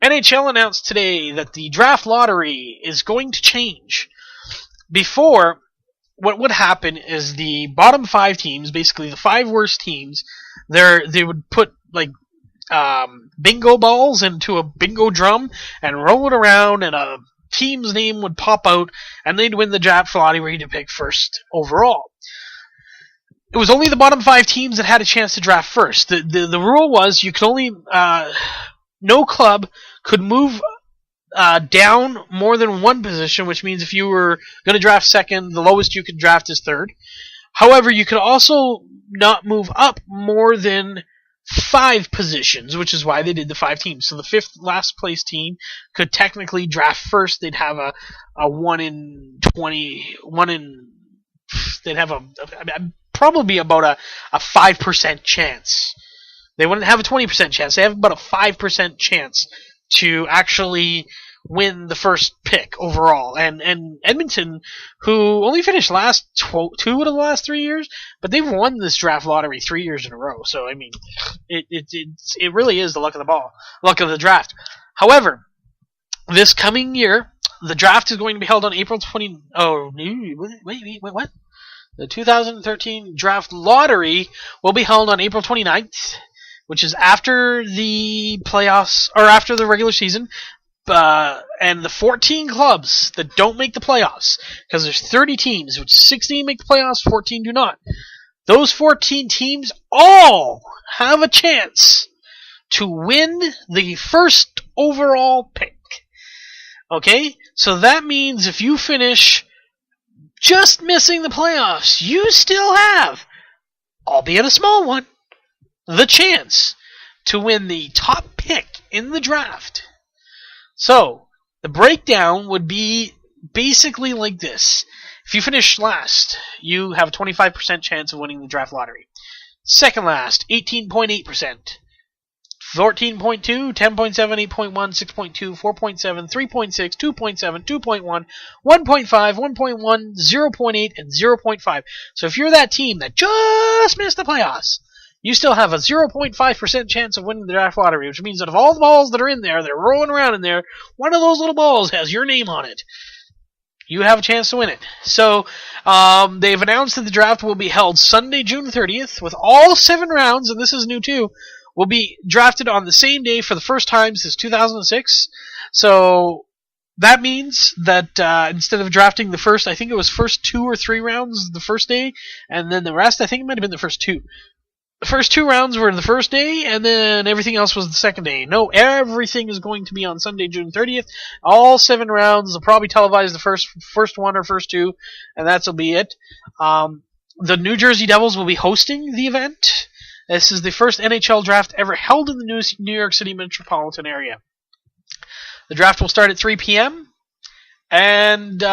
NHL announced today that the draft lottery is going to change. Before, what would happen is the bottom 5 teams, basically the 5 worst teams, they would put like bingo balls into a bingo drum and roll it around, and a team's name would pop out, and they'd win the draft lottery to pick first overall. It was only the bottom 5 teams that had a chance to draft first. The rule was you could only no club could move down more than 1 position, which means if you were going to draft second, the lowest you could draft is third. However, you could also not move up more than 5 positions, which is why they did the 5 teams. So the 5th last place team could technically draft first. They'd have a 1 in 20, they'd have probably about a 5% chance. They wouldn't have a 20% chance. They have about a 5% chance to actually win the first pick overall. And Edmonton, who only finished last 2 of the last 3 years, but they've won this draft lottery 3 years in a row. So I mean, it really is the luck of the draft. However, this coming year, the draft is going to be held on April 20. Oh, wait, what? The 2013 draft lottery will be held on April 29th, which is after the playoffs, or after the regular season. And the 14 clubs that don't make the playoffs, because there's 30 teams, which 16 make the playoffs, 14 do not. Those 14 teams all have a chance to win the first overall pick. Okay? So that means if you finish just missing the playoffs, you still have, albeit a small one, the chance to win the top pick in the draft. So, the breakdown would be basically like this. If you finish last, you have a 25% chance of winning the draft lottery. Second last, 18.8%. 14.2, 10.7, 8.1, 6.2, 4.7, 3.6, 2.7, 2.1, 1.5, 1.1, 0.8, and 0.5. So if you're that team that just missed the playoffs, you still have a 0.5% chance of winning the draft lottery, which means that of all the balls that are in there, they're rolling around in there, one of those little balls has your name on it. You have a chance to win it. So, they've announced that the draft will be held Sunday, June 30th, with all 7 rounds, and this is new too, will be drafted on the same day for the first time since 2006. So, that means that instead of drafting the first, I think it was first 2 or 3 rounds the first day, and then the rest, I think it might have been the first 2. The first 2 rounds were the first day, and then everything else was the second day. No, everything is going to be on Sunday, June 30th. All 7 rounds. They'll probably televise the first 1 or first 2, and that'll be it. The New Jersey Devils will be hosting the event. This is the first NHL draft ever held in the New York City metropolitan area. The draft will start at 3 p.m., and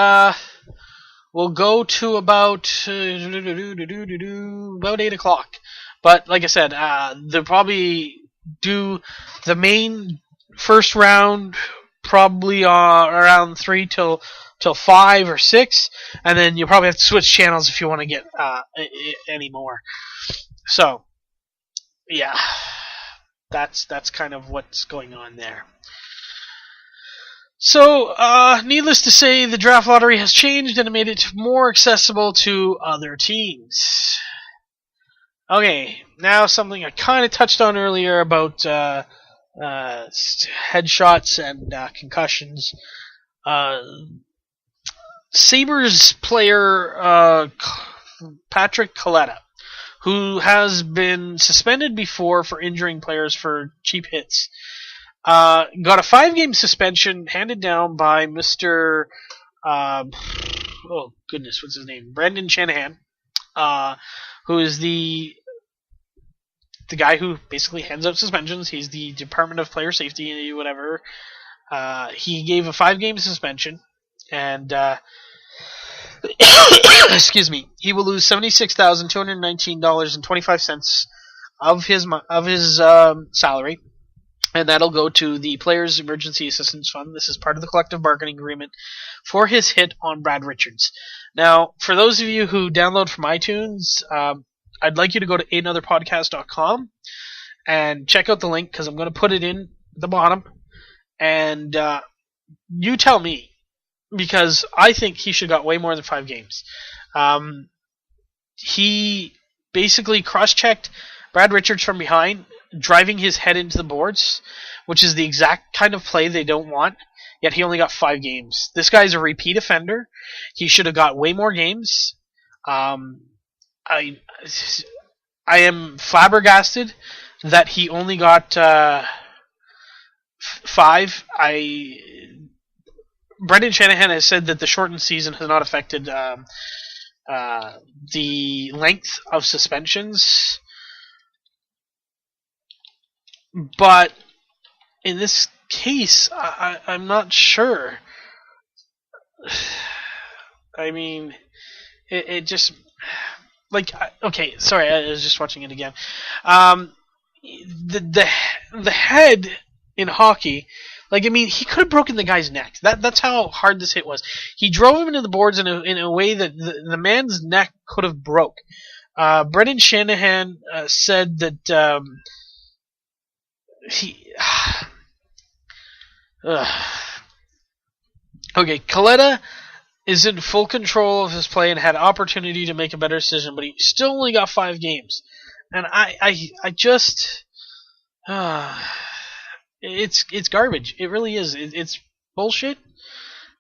will go to about 8 o'clock. But like I said, they'll probably do the main first round probably around 3 till 5 or 6, and then you'll probably have to switch channels if you want to get any more. So, yeah, that's kind of what's going on there. So, needless to say, the draft lottery has changed and made it more accessible to other teams. Okay, now something I kind of touched on earlier about headshots and concussions. Sabres player Patrick Kaleta, who has been suspended before for injuring players for cheap hits, got a 5-game suspension handed down by Mr. Oh goodness, what's his name? Brendan Shanahan. Who is the guy who basically hands out suspensions. He's the Department of Player Safety, whatever. He gave a 5-game suspension, and excuse me, he will lose $76,219.25 of his salary, and that'll go to the Players Emergency Assistance Fund. This is part of the collective bargaining agreement for his hit on Brad Richards. Now, for those of you who download from iTunes, I'd like you to go to ehnotherpodcast.com and check out the link, because I'm going to put it in the bottom. And you tell me, because I think he should have got way more than 5 games. He basically cross-checked Brad Richards from behind, driving his head into the boards, which is the exact kind of play they don't want. Yet he only got 5 games. This guy's a repeat offender. He should have got way more games. I am flabbergasted that he only got 5. Brendan Shanahan has said that the shortened season has not affected the length of suspensions, but in this case, I'm not sure. I mean, it just, like, okay, sorry, I was just watching it again. The head in hockey, like, I mean, he could have broken the guy's neck. That's how hard this hit was. He drove him into the boards in a way that the man's neck could have broke. Brendan Shanahan said that he. Okay, Kaleta is in full control of his play and had opportunity to make a better decision, but he still only got 5 games. And I just... it's garbage. It really is. It's bullshit.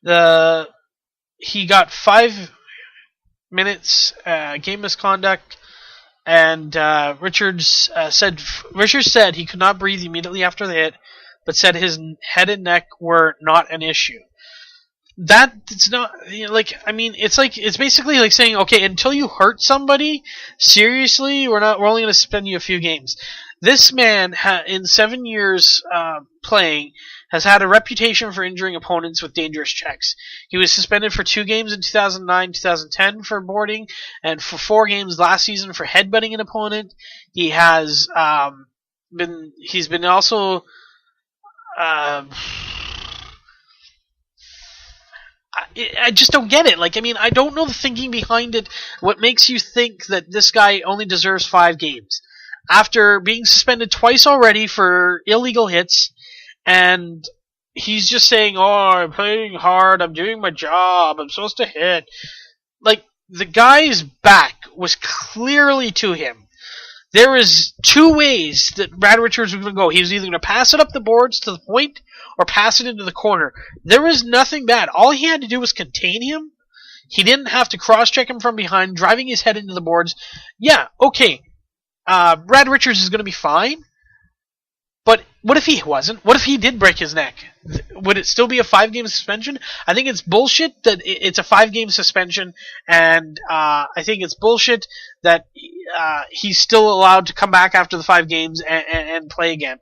He got 5 minutes game misconduct, and Richards said he could not breathe immediately after the hit, but said his head and neck were not an issue. It's not it's basically like saying, okay, until you hurt somebody seriously, we're only going to suspend you a few games. This man in 7 years playing has had a reputation for injuring opponents with dangerous checks. He was suspended for 2 games in 2009-2010 for boarding, and for 4 games last season for headbutting an opponent. He has he's been also I just don't get it. I don't know the thinking behind it. What makes you think that this guy only deserves 5 games? After being suspended twice already for illegal hits, and he's just saying, oh, I'm playing hard, I'm doing my job, I'm supposed to hit. The guy's back was clearly to him. There was 2 ways that Brad Richards was going to go. He was either going to pass it up the boards to the point or pass it into the corner. There was nothing bad. All he had to do was contain him. He didn't have to cross-check him from behind, driving his head into the boards. Yeah, okay. Brad Richards is going to be fine. But what if he wasn't? What if he did break his neck? Would it still be a 5-game suspension? I think it's bullshit that it's a 5-game suspension, and I think it's bullshit that he's still allowed to come back after the 5 games and play again.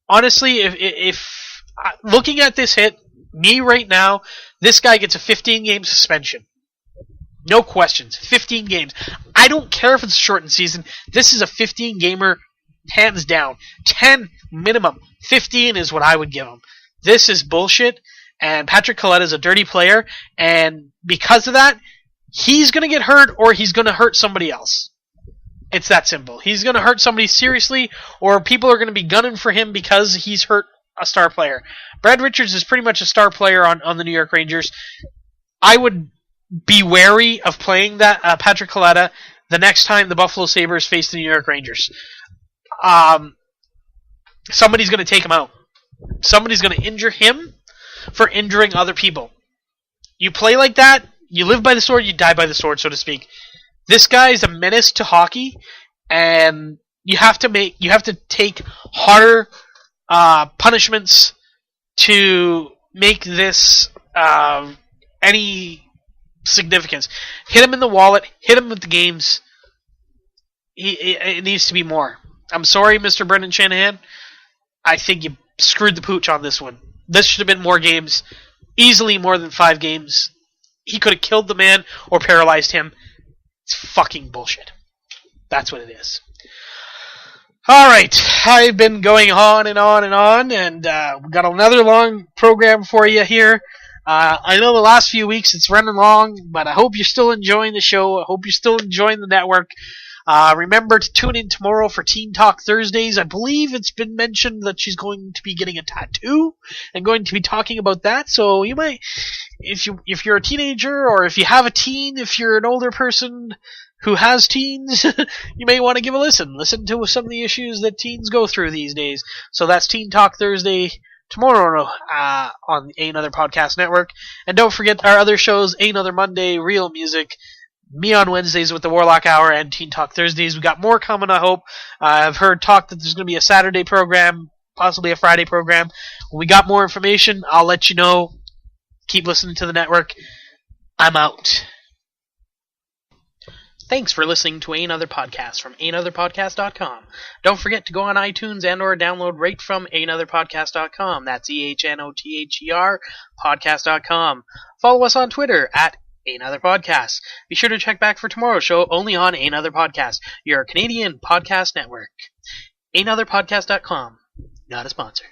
Honestly, if looking at this hit, me right now, this guy gets a 15-game suspension. No questions. 15 games. I don't care if it's a shortened season. This is a 15-gamer, hands down. 10 minimum. 15 is what I would give him. This is bullshit, and Patrick Collette is a dirty player, and because of that, he's going to get hurt or he's going to hurt somebody else. It's that simple. He's going to hurt somebody seriously, or people are going to be gunning for him because he's hurt a star player. Brad Richards is pretty much a star player on the New York Rangers. I would be wary of playing that Patrick Collette the next time the Buffalo Sabres face the New York Rangers. Somebody's going to take him out. Somebody's going to injure him for injuring other people. You play like that, you live by the sword, you die by the sword, so to speak. This guy is a menace to hockey, and you have to take harder punishments to make this any significance. Hit him in the wallet, hit him with the games. It needs to be more. I'm sorry, Mr. Brendan Shanahan. I think you screwed the pooch on this one. This should have been more games. Easily more than 5 games. He could have killed the man or paralyzed him. It's fucking bullshit. That's what it is. Alright, I've been going on and on and on, and we've got another long program for you here. I know the last few weeks it's running long, but I hope you're still enjoying the show. I hope you're still enjoying the network. Remember to tune in tomorrow for Teen Talk Thursdays. I believe it's been mentioned that she's going to be getting a tattoo and going to be talking about that. So you might, if you're a teenager, or if you have a teen, if you're an older person who has teens, you may want to give a listen. Listen to some of the issues that teens go through these days. So that's Teen Talk Thursday tomorrow on the Ehnother Podcast Network. And don't forget our other shows, Ehnother Monday, Real Music, me on Wednesdays with the Warlock Hour, and Teen Talk Thursdays. We got more coming, I hope. I've heard talk that there's going to be a Saturday program, possibly a Friday program. When we got more information, I'll let you know. Keep listening to the network. I'm out. Thanks for listening to Ehnother Podcast from Ehnotherpodcast.com. Don't forget to go on iTunes and or download right from Ehnotherpodcast.com. That's EHNOTHER podcast.com. Follow us on Twitter at Ehnother Podcast. Be sure to check back for tomorrow's show only on Ehnother Podcast, your Canadian podcast network. Ehnotherpodcast.com. Not a sponsor.